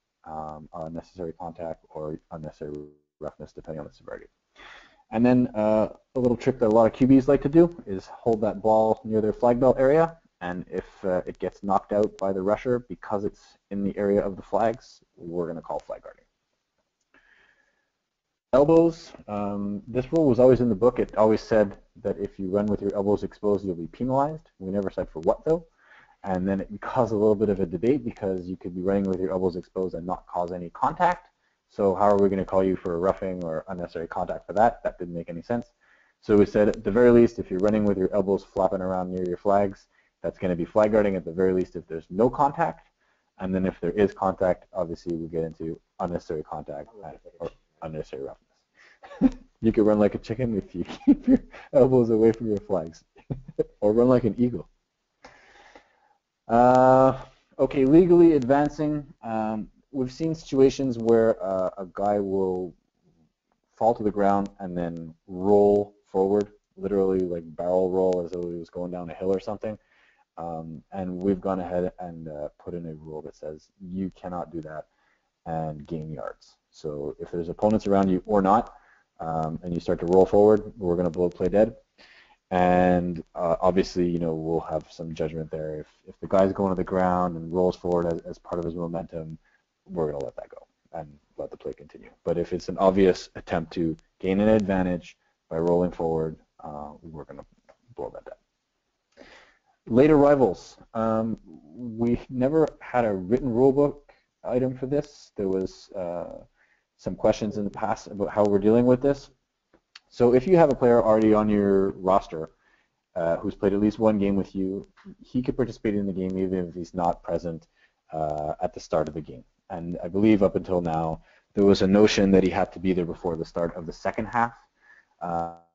Unnecessary contact or unnecessary roughness, depending on the severity. And then a little trick that a lot of QBs like to do is hold that ball near their flag belt area, and if it gets knocked out by the rusher because it's in the area of the flags, we're going to call flag guarding. Elbows, this rule was always in the book. It always said that if you run with your elbows exposed, you'll be penalized. We never said for what, though. And then it caused a little bit of a debate because you could be running with your elbows exposed and not cause any contact. So how are we going to call you for roughing or unnecessary contact for that? That didn't make any sense. So we said at the very least, if you're running with your elbows flapping around near your flags, that's going to be flag guarding at the very least if there's no contact. And then if there is contact, obviously we get into unnecessary contact or unnecessary roughness. You could run like a chicken if you keep your elbows away from your flags, or run like an eagle. Okay, legally advancing. We've seen situations where a guy will fall to the ground and then roll forward, literally like barrel roll as though he was going down a hill or something. And we've gone ahead and put in a rule that says you cannot do that and gain yards. So if there's opponents around you or not, and you start to roll forward, we're going to blow play dead. And obviously, we'll have some judgment there. If the guy's going to the ground and rolls forward as part of his momentum, we're going to let that go and let the play continue. But if it's an obvious attempt to gain an advantage by rolling forward, we're going to blow that dead. Late arrivals. We never had a written rulebook item for this. There was some questions in the past about how we're dealing with this. So if you have a player already on your roster who's played at least one game with you, he could participate in the game even if he's not present at the start of the game. And I believe up until now, there was a notion that he had to be there before the start of the second half.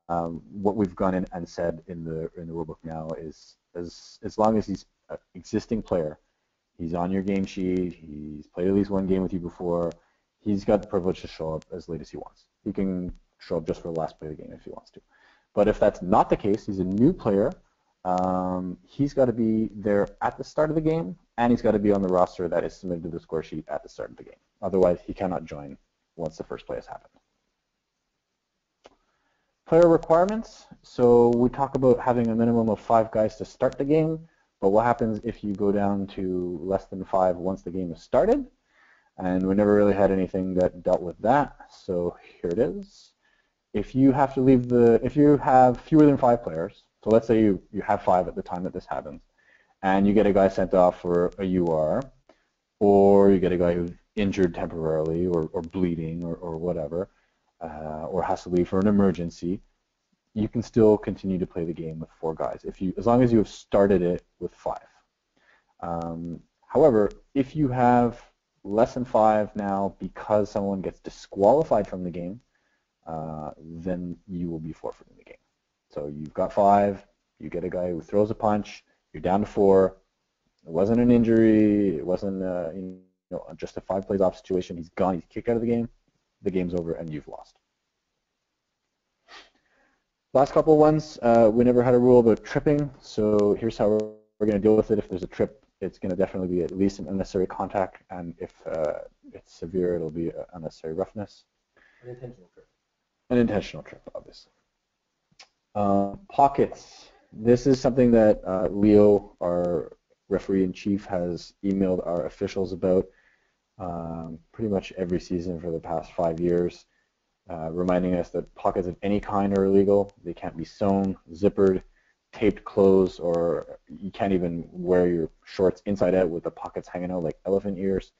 What we've gone in and said in the rulebook now is as long as he's an existing player, he's on your game sheet, he's played at least one game with you before, he's got the privilege to show up as late as he wants. He can show up just for the last play of the game if he wants to. But if that's not the case, he's a new player, he's got to be there at the start of the game, and he's got to be on the roster that is submitted to the score sheet at the start of the game. Otherwise, he cannot join once the first play has happened. Player requirements. So we talk about having a minimum of 5 guys to start the game, but what happens if you go down to less than 5 once the game is started? And we never really had anything that dealt with that, so here it is. If you have to leave if you have fewer than 5 players, so let's say you have 5 at the time that this happens, and you get a guy sent off for a UR, or you get a guy who's injured temporarily or bleeding or whatever, or has to leave for an emergency, you can still continue to play the game with 4 guys, as long as you have started it with 5. However, if you have less than 5 now because someone gets disqualified from the game, then you will be forfeiting the game. So you've got 5, you get a guy who throws a punch, you're down to 4, it wasn't an injury, it wasn't just a 5 plays off situation, he's gone, he's kicked out of the game, the game's over and you've lost. Last couple of ones, we never had a rule about tripping, so here's how we're going to deal with it. If there's a trip, it's going to definitely be at least an unnecessary contact, and if it's severe, it'll be unnecessary roughness. An intentional trip. An intentional trip, obviously. Pockets. This is something that Leo, our referee-in-chief, has emailed our officials about pretty much every season for the past 5 years, reminding us that pockets of any kind are illegal. They can't be sewn, zippered, taped closed, or you can't even wear your shorts inside out with the pockets hanging out like elephant ears.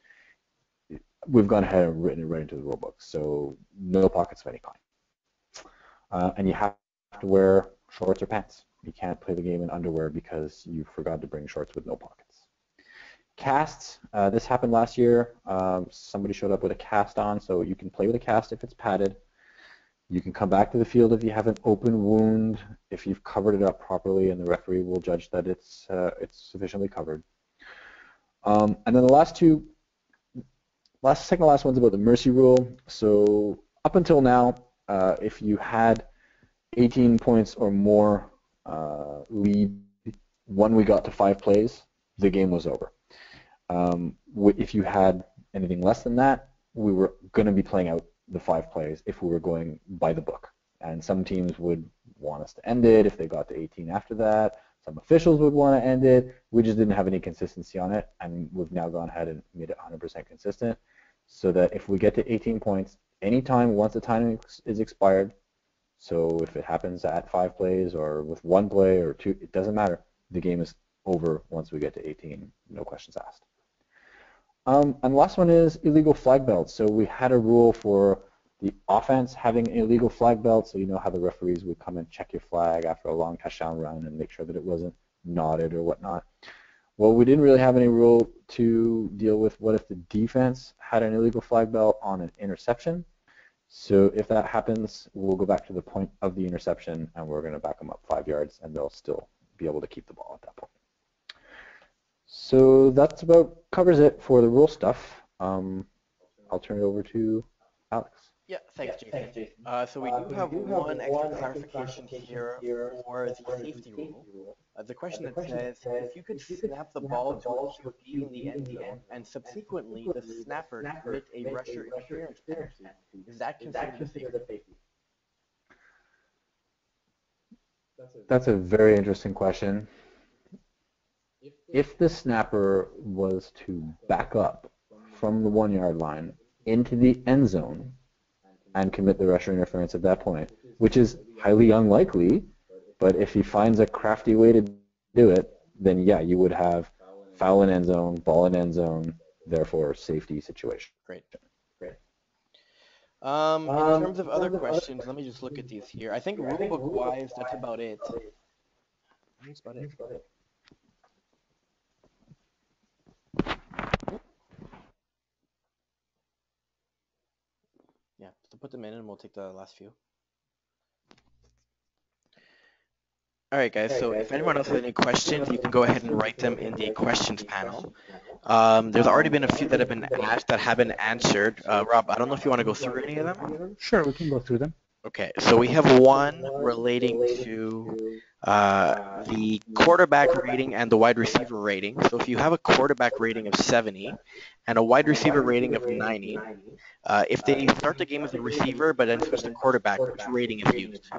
We've gone ahead and written it right into the rule book, so no pockets of any kind. And you have to wear shorts or pants. You can't play the game in underwear because you forgot to bring shorts with no pockets. Casts, this happened last year. Somebody showed up with a cast on, so you can play with a cast if it's padded. You can come back to the field if you have an open wound, if you've covered it up properly, and the referee will judge that it's sufficiently covered. And then the second to last one's about the mercy rule. So up until now, if you had 18 points or more lead when we got to 5 plays, the game was over. If you had anything less than that, we were going to be playing out the 5 plays if we were going by the book. And some teams would want us to end it if they got to 18 after that. Some officials would want to end it. We just didn't have any consistency on it, and we've now gone ahead and made it 100% consistent so that if we get to 18 points, anytime once the time is expired, so if it happens at 5 plays or with 1 play or 2, it doesn't matter. The game is over once we get to 18, no questions asked. And the last one is illegal flag belts. So we had a rule for the offense having an illegal flag belt, so you know how the referees would come and check your flag after a long touchdown run and make sure that it wasn't knotted or whatnot. Well, we didn't really have any rule to deal with what if the defense had an illegal flag belt on an interception. So if that happens, we'll go back to the point of the interception and we're going to back them up 5 yards and they'll still be able to keep the ball at that point. So that's about covers it for the rule stuff. I'll turn it over to Alex. Yeah, thanks, Jason. So we do have one extra clarification here for the safety rule. The question that says, if you could snap the ball to a QB in the end zone and subsequently the snapper commit a rusher interference penalty, is that considered a safety? That's a very interesting question. If the snapper was to back up from the 1-yard line into the end zone and commit the rusher interference at that point, which is highly unlikely, but if he finds a crafty way to do it, then yeah, you would have foul in end zone, ball in end zone, therefore safety situation. Great. In terms of other questions, let me just look at these here. I think rulebook-wise, that's about it. That's about it. Yeah, so put them in and we'll take the last few. All right, guys, so if anyone else has any questions, you can go ahead and write them in the questions panel. There's already been a few that have been asked that have been answered. Rob, I don't know if you want to go through any of them? Sure, we can go through them. Okay, so we have one relating to the quarterback rating and the wide receiver rating. So if you have a quarterback rating of 70 and a wide receiver rating of 90, if they start the game as a receiver but then switch to quarterback, which rating is used?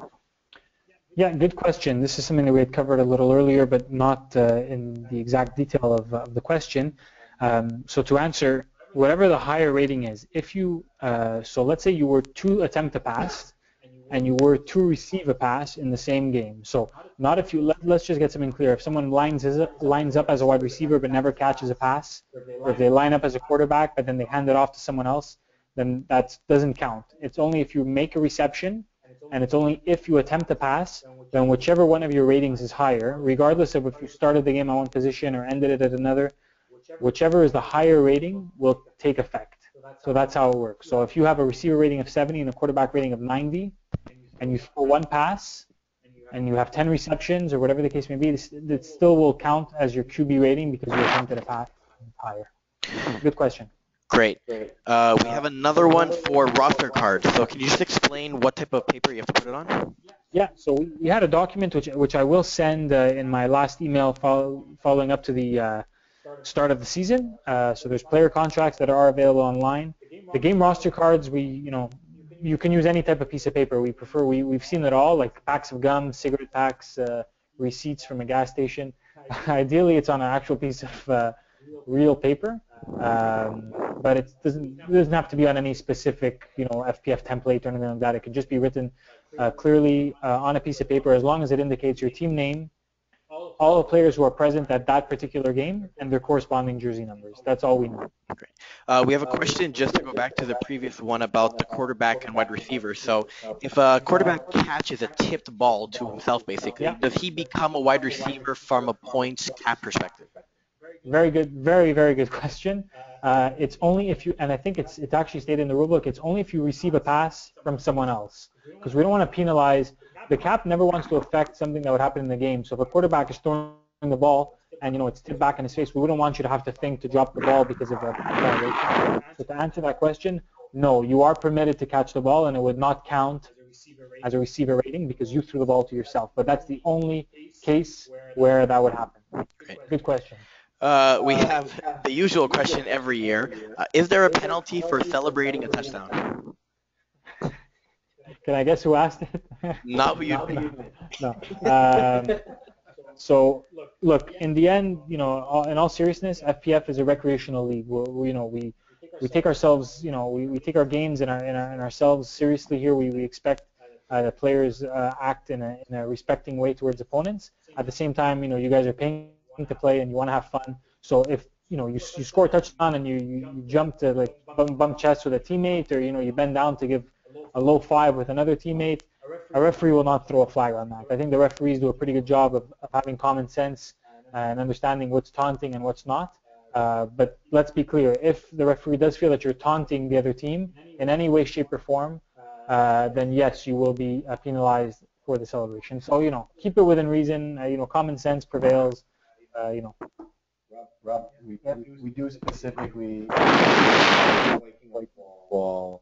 Yeah, good question. This is something that we had covered a little earlier, but not in the exact detail of the question. So to answer, whatever the higher rating is, if you, so let's say you were to attempt a pass, and you were to receive a pass in the same game. So not if you, let's just get something clear. If someone lines up as a wide receiver but never catches a pass, or if they line up as a quarterback but then they hand it off to someone else, then that doesn't count. It's only if you make a reception, and it's only if you attempt a pass, then whichever one of your ratings is higher, regardless of if you started the game at one position or ended it at another, whichever is the higher rating will take effect. So that's how it works. So if you have a receiver rating of 70 and a quarterback rating of 90, and you throw one pass, and you have 10 receptions, or whatever the case may be, it still will count as your QB rating because you attempted a pass higher. Good question. Great. We have another one for roster cards. So can you just explain what type of paper you have to put it on? Yeah, so we had a document which I will send in my last email following up to the start of the season. So there's player contracts that are available online. The game roster cards, you can use any type of piece of paper. We've seen it all, like packs of gum, cigarette packs, receipts from a gas station. Ideally, it's on an actual piece of real paper, but it doesn't have to be on any specific FPF template or anything like that. It could just be written clearly on a piece of paper, as long as it indicates your team name, all the players who are present at that particular game, and their corresponding jersey numbers. That's all we need. Great. We have a question just to go back to the previous one about the quarterback and wide receiver. So if a quarterback catches a tipped ball to himself, basically, does he become a wide receiver from a points cap perspective? Very good, very, very good question. It's only if you, and I think it's actually stated in the rulebook, it's only if you receive a pass from someone else, because we don't want to penalize. The cap never wants to affect something that would happen in the game. So if a quarterback is throwing the ball and it's tipped back in his face, we wouldn't want you to have to think to drop the ball because of a violation. So to answer that question, no, you are permitted to catch the ball, and it would not count as a receiver rating because you threw the ball to yourself. But that's the only case where that would happen. Great. Good question. We have the usual question every year. Is there a penalty for celebrating a touchdown? Can I guess who asked it? Not who you. No. So, look, in the end, in all seriousness, FPF is a recreational league. We take ourselves, we take our games and ourselves seriously here. We expect the players act in a respecting way towards opponents. At the same time, you guys are paying to play and you want to have fun. So if you score a touchdown and you jump to like bump chest with a teammate, or you bend down to give a low five with another teammate, a referee will not throw a flag on that. I think the referees do a pretty good job of having common sense and understanding what's taunting and what's not. But let's be clear, if the referee does feel that you're taunting the other team in any way, shape, or form, then yes, you will be penalized for the celebration. So keep it within reason. Common sense prevails. Rob, we do specifically ball.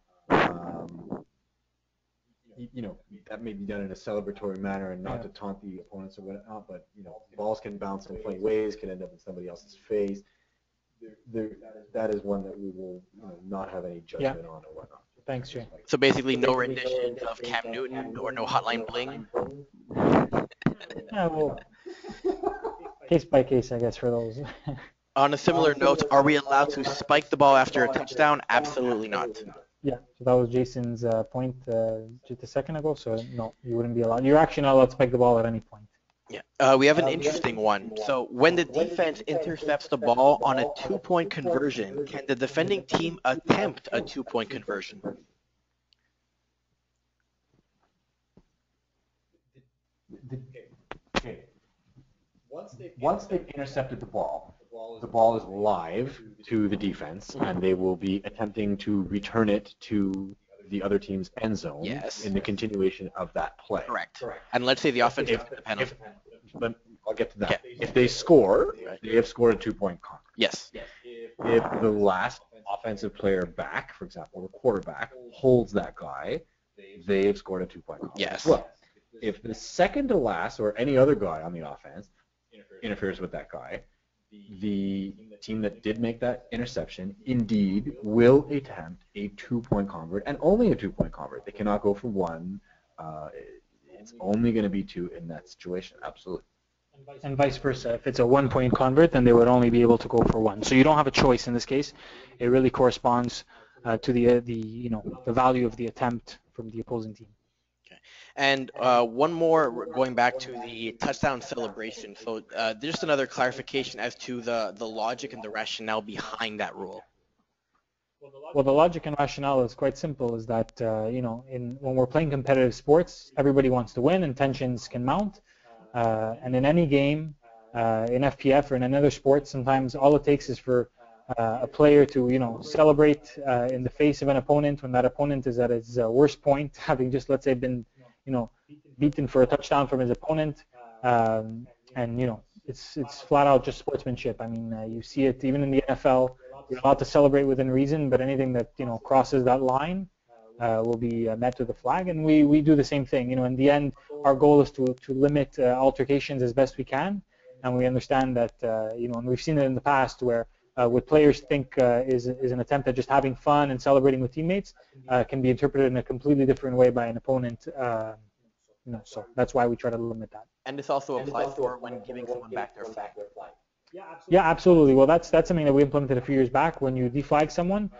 That may be done in a celebratory manner and not to taunt the opponents or whatnot, but balls can bounce in funny ways, can end up in somebody else's face. That is one that we will not have any judgment on or whatnot. Thanks, Jay. So basically, no renditions of Cam Newton or no Hotline Bling. Yeah, well, case by case, I guess, for those. On a similar note, are we allowed to spike the ball after a touchdown? Absolutely not. Yeah, so that was Jason's point just a second ago. So no, you wouldn't be allowed. You're actually not allowed to spike the ball at any point. Yeah, we have an interesting one. So when the defense intercepts the ball on a 2-point conversion, can the defending team attempt a 2-point conversion? Okay. Once they've intercepted the ball is live to the defense, and they will be attempting to return it to the other team's end zone in the continuation of that play. Correct. And let's say the offense gets the penalty. But I'll get to that. If they score, they have scored a 2-point conversion. Yes. If the last offensive player back, for example, the quarterback, holds that guy, they have scored a 2-point conversion. Yes. Well, if the second to last or any other guy on the offense interferes with that guy, the team that did make that interception indeed will attempt a 2-point convert, and only a 2-point convert. They cannot go for one. It's only going to be 2 in that situation. Absolutely. And vice versa. If it's a 1-point convert, then they would only be able to go for 1. So you don't have a choice in this case. It really corresponds to the value of the attempt from the opposing team. And one more, going back to the touchdown celebration. So just another clarification as to the logic and the rationale behind that rule. Well, the logic and rationale is quite simple, is that, when we're playing competitive sports, everybody wants to win and tensions can mount. And in any game, in FPF or in another sport, sometimes all it takes is for a player to, celebrate in the face of an opponent when that opponent is at his worst point, having just, let's say, been, beaten for a touchdown from his opponent. And, it's flat out just sportsmanship. I mean, you see it even in the NFL. You're allowed to celebrate within reason, but anything that crosses that line will be met with a flag, and we do the same thing. In the end, our goal is to limit altercations as best we can, and we understand that and we've seen it in the past where what players think is an attempt at just having fun and celebrating with teammates can be interpreted in a completely different way by an opponent. So that's why we try to limit that. And this also applies for when giving someone back their flag. Yeah, absolutely. Well, that's something that we implemented a few years back. When you deflag someone,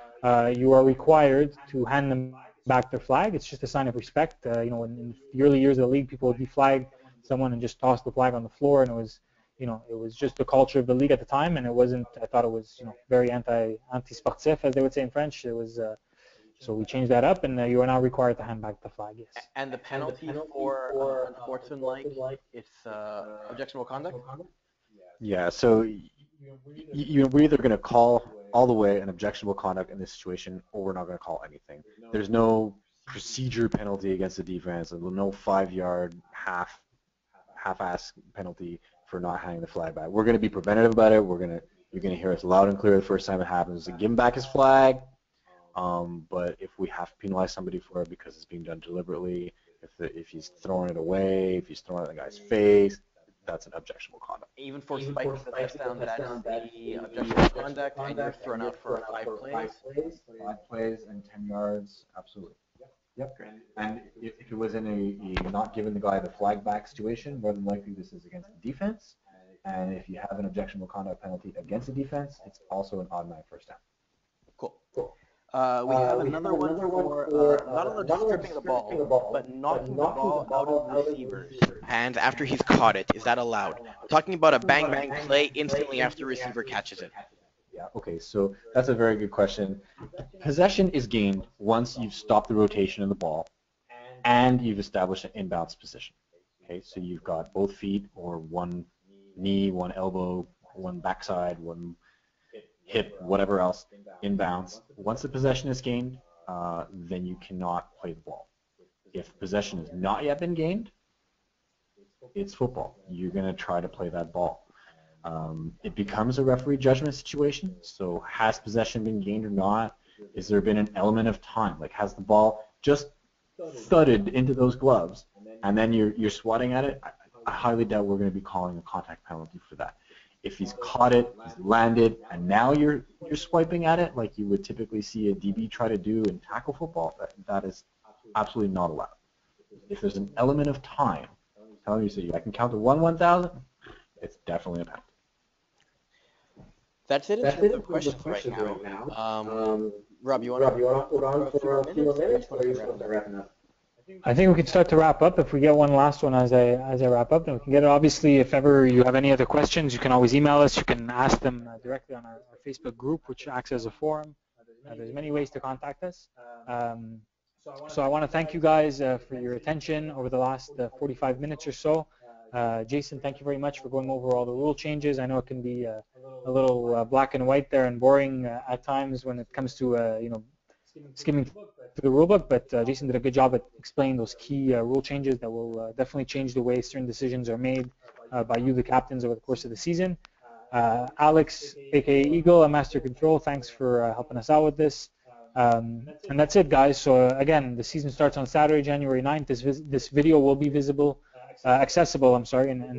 you are required to hand them back their flag. It's just a sign of respect. In the early years of the league, people would deflag someone and just toss the flag on the floor, and it was just the culture of the league at the time, and it wasn't. I thought it was very anti-sportif, as they would say in French. It was. So we changed that up, and you are now required to hand back the flag. Yes. And the penalty for unsportsmanlike, it's objectionable conduct. Yeah, so we're either going to call all the way an objectionable conduct in this situation, or we're not going to call anything. There's no procedure penalty against the defense, and no 5-yard half-ass penalty for not handing the flag back. We're going to be preventative about it. You're going to hear us loud and clear the first time it happens. So give him back his flag. But if we have to penalize somebody for it because it's being done deliberately, if he's throwing it away, if he's throwing it in the guy's face, that's an objectionable conduct. Even for spiking the touchdown, that's the objectionable conduct, and you're thrown out for 5 plays? 5 plays and 10 yards, absolutely. Yep. And if it was in a not giving the guy the flag back situation, more than likely this is against the defense. And if you have an objectionable conduct penalty against the defense, it's also an automatic first down. Cool. We have another one for not only just stripping the ball, but knocking the ball out of receivers. And after he's caught it, is that allowed? I'm talking about a bang-bang play instantly after the receiver catches it. Yeah, okay, so that's a very good question. Possession is gained once you've stopped the rotation of the ball and you've established an inbounds position. Okay, so you've got both feet or one knee, one elbow, one backside, one hip, whatever else, inbounds. Once the possession is gained, then you cannot play the ball. If possession has not yet been gained, it's football. You're going to try to play that ball. It becomes a referee judgment situation. So has possession been gained or not? Has there been an element of time? Like has the ball just thudded into those gloves and then you're swatting at it? I highly doubt we're going to be calling a contact penalty for that. If he's caught it, he's landed, and now you're swiping at it like you would typically see a DB try to do in tackle football, that is absolutely not allowed. If there's an element of time, telling you, so I can count to 1,000, it's definitely a penalty. That's it in terms of questions right now. Rob, you want to hold on for a few more minutes, or are you supposed to wrap up? I think we can start to wrap up. If we get one last one as I wrap up, then we can get it. Obviously, if ever you have any other questions, you can always email us. You can ask them directly on our Facebook group, which acts as a forum. There's many ways to contact us. So I want to thank you guys for your attention over the last 45 minutes or so. Jason, thank you very much for going over all the rule changes. I know it can be a little black and white there and boring at times when it comes to skimming through the rulebook, but Jason did a good job at explaining those key rule changes that will definitely change the way certain decisions are made by you, the captains, over the course of the season. Alex, aka Eagle, at Master Control, thanks for helping us out with this. And that's it, guys. So again, the season starts on Saturday, January 9th. This video will be accessible, and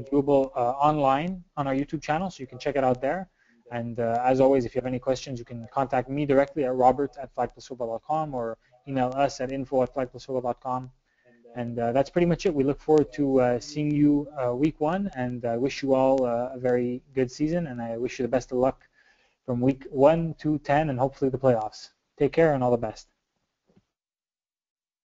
viewable online on our YouTube channel, so you can check it out there. And as always, if you have any questions, you can contact me directly at robert@flagplusfootball.com or email us at info@flagplusfootball.com. And that's pretty much it. We look forward to seeing you week 1, and I wish you all a very good season, and I wish you the best of luck from week 1 to 10 and hopefully the playoffs. Take care and all the best.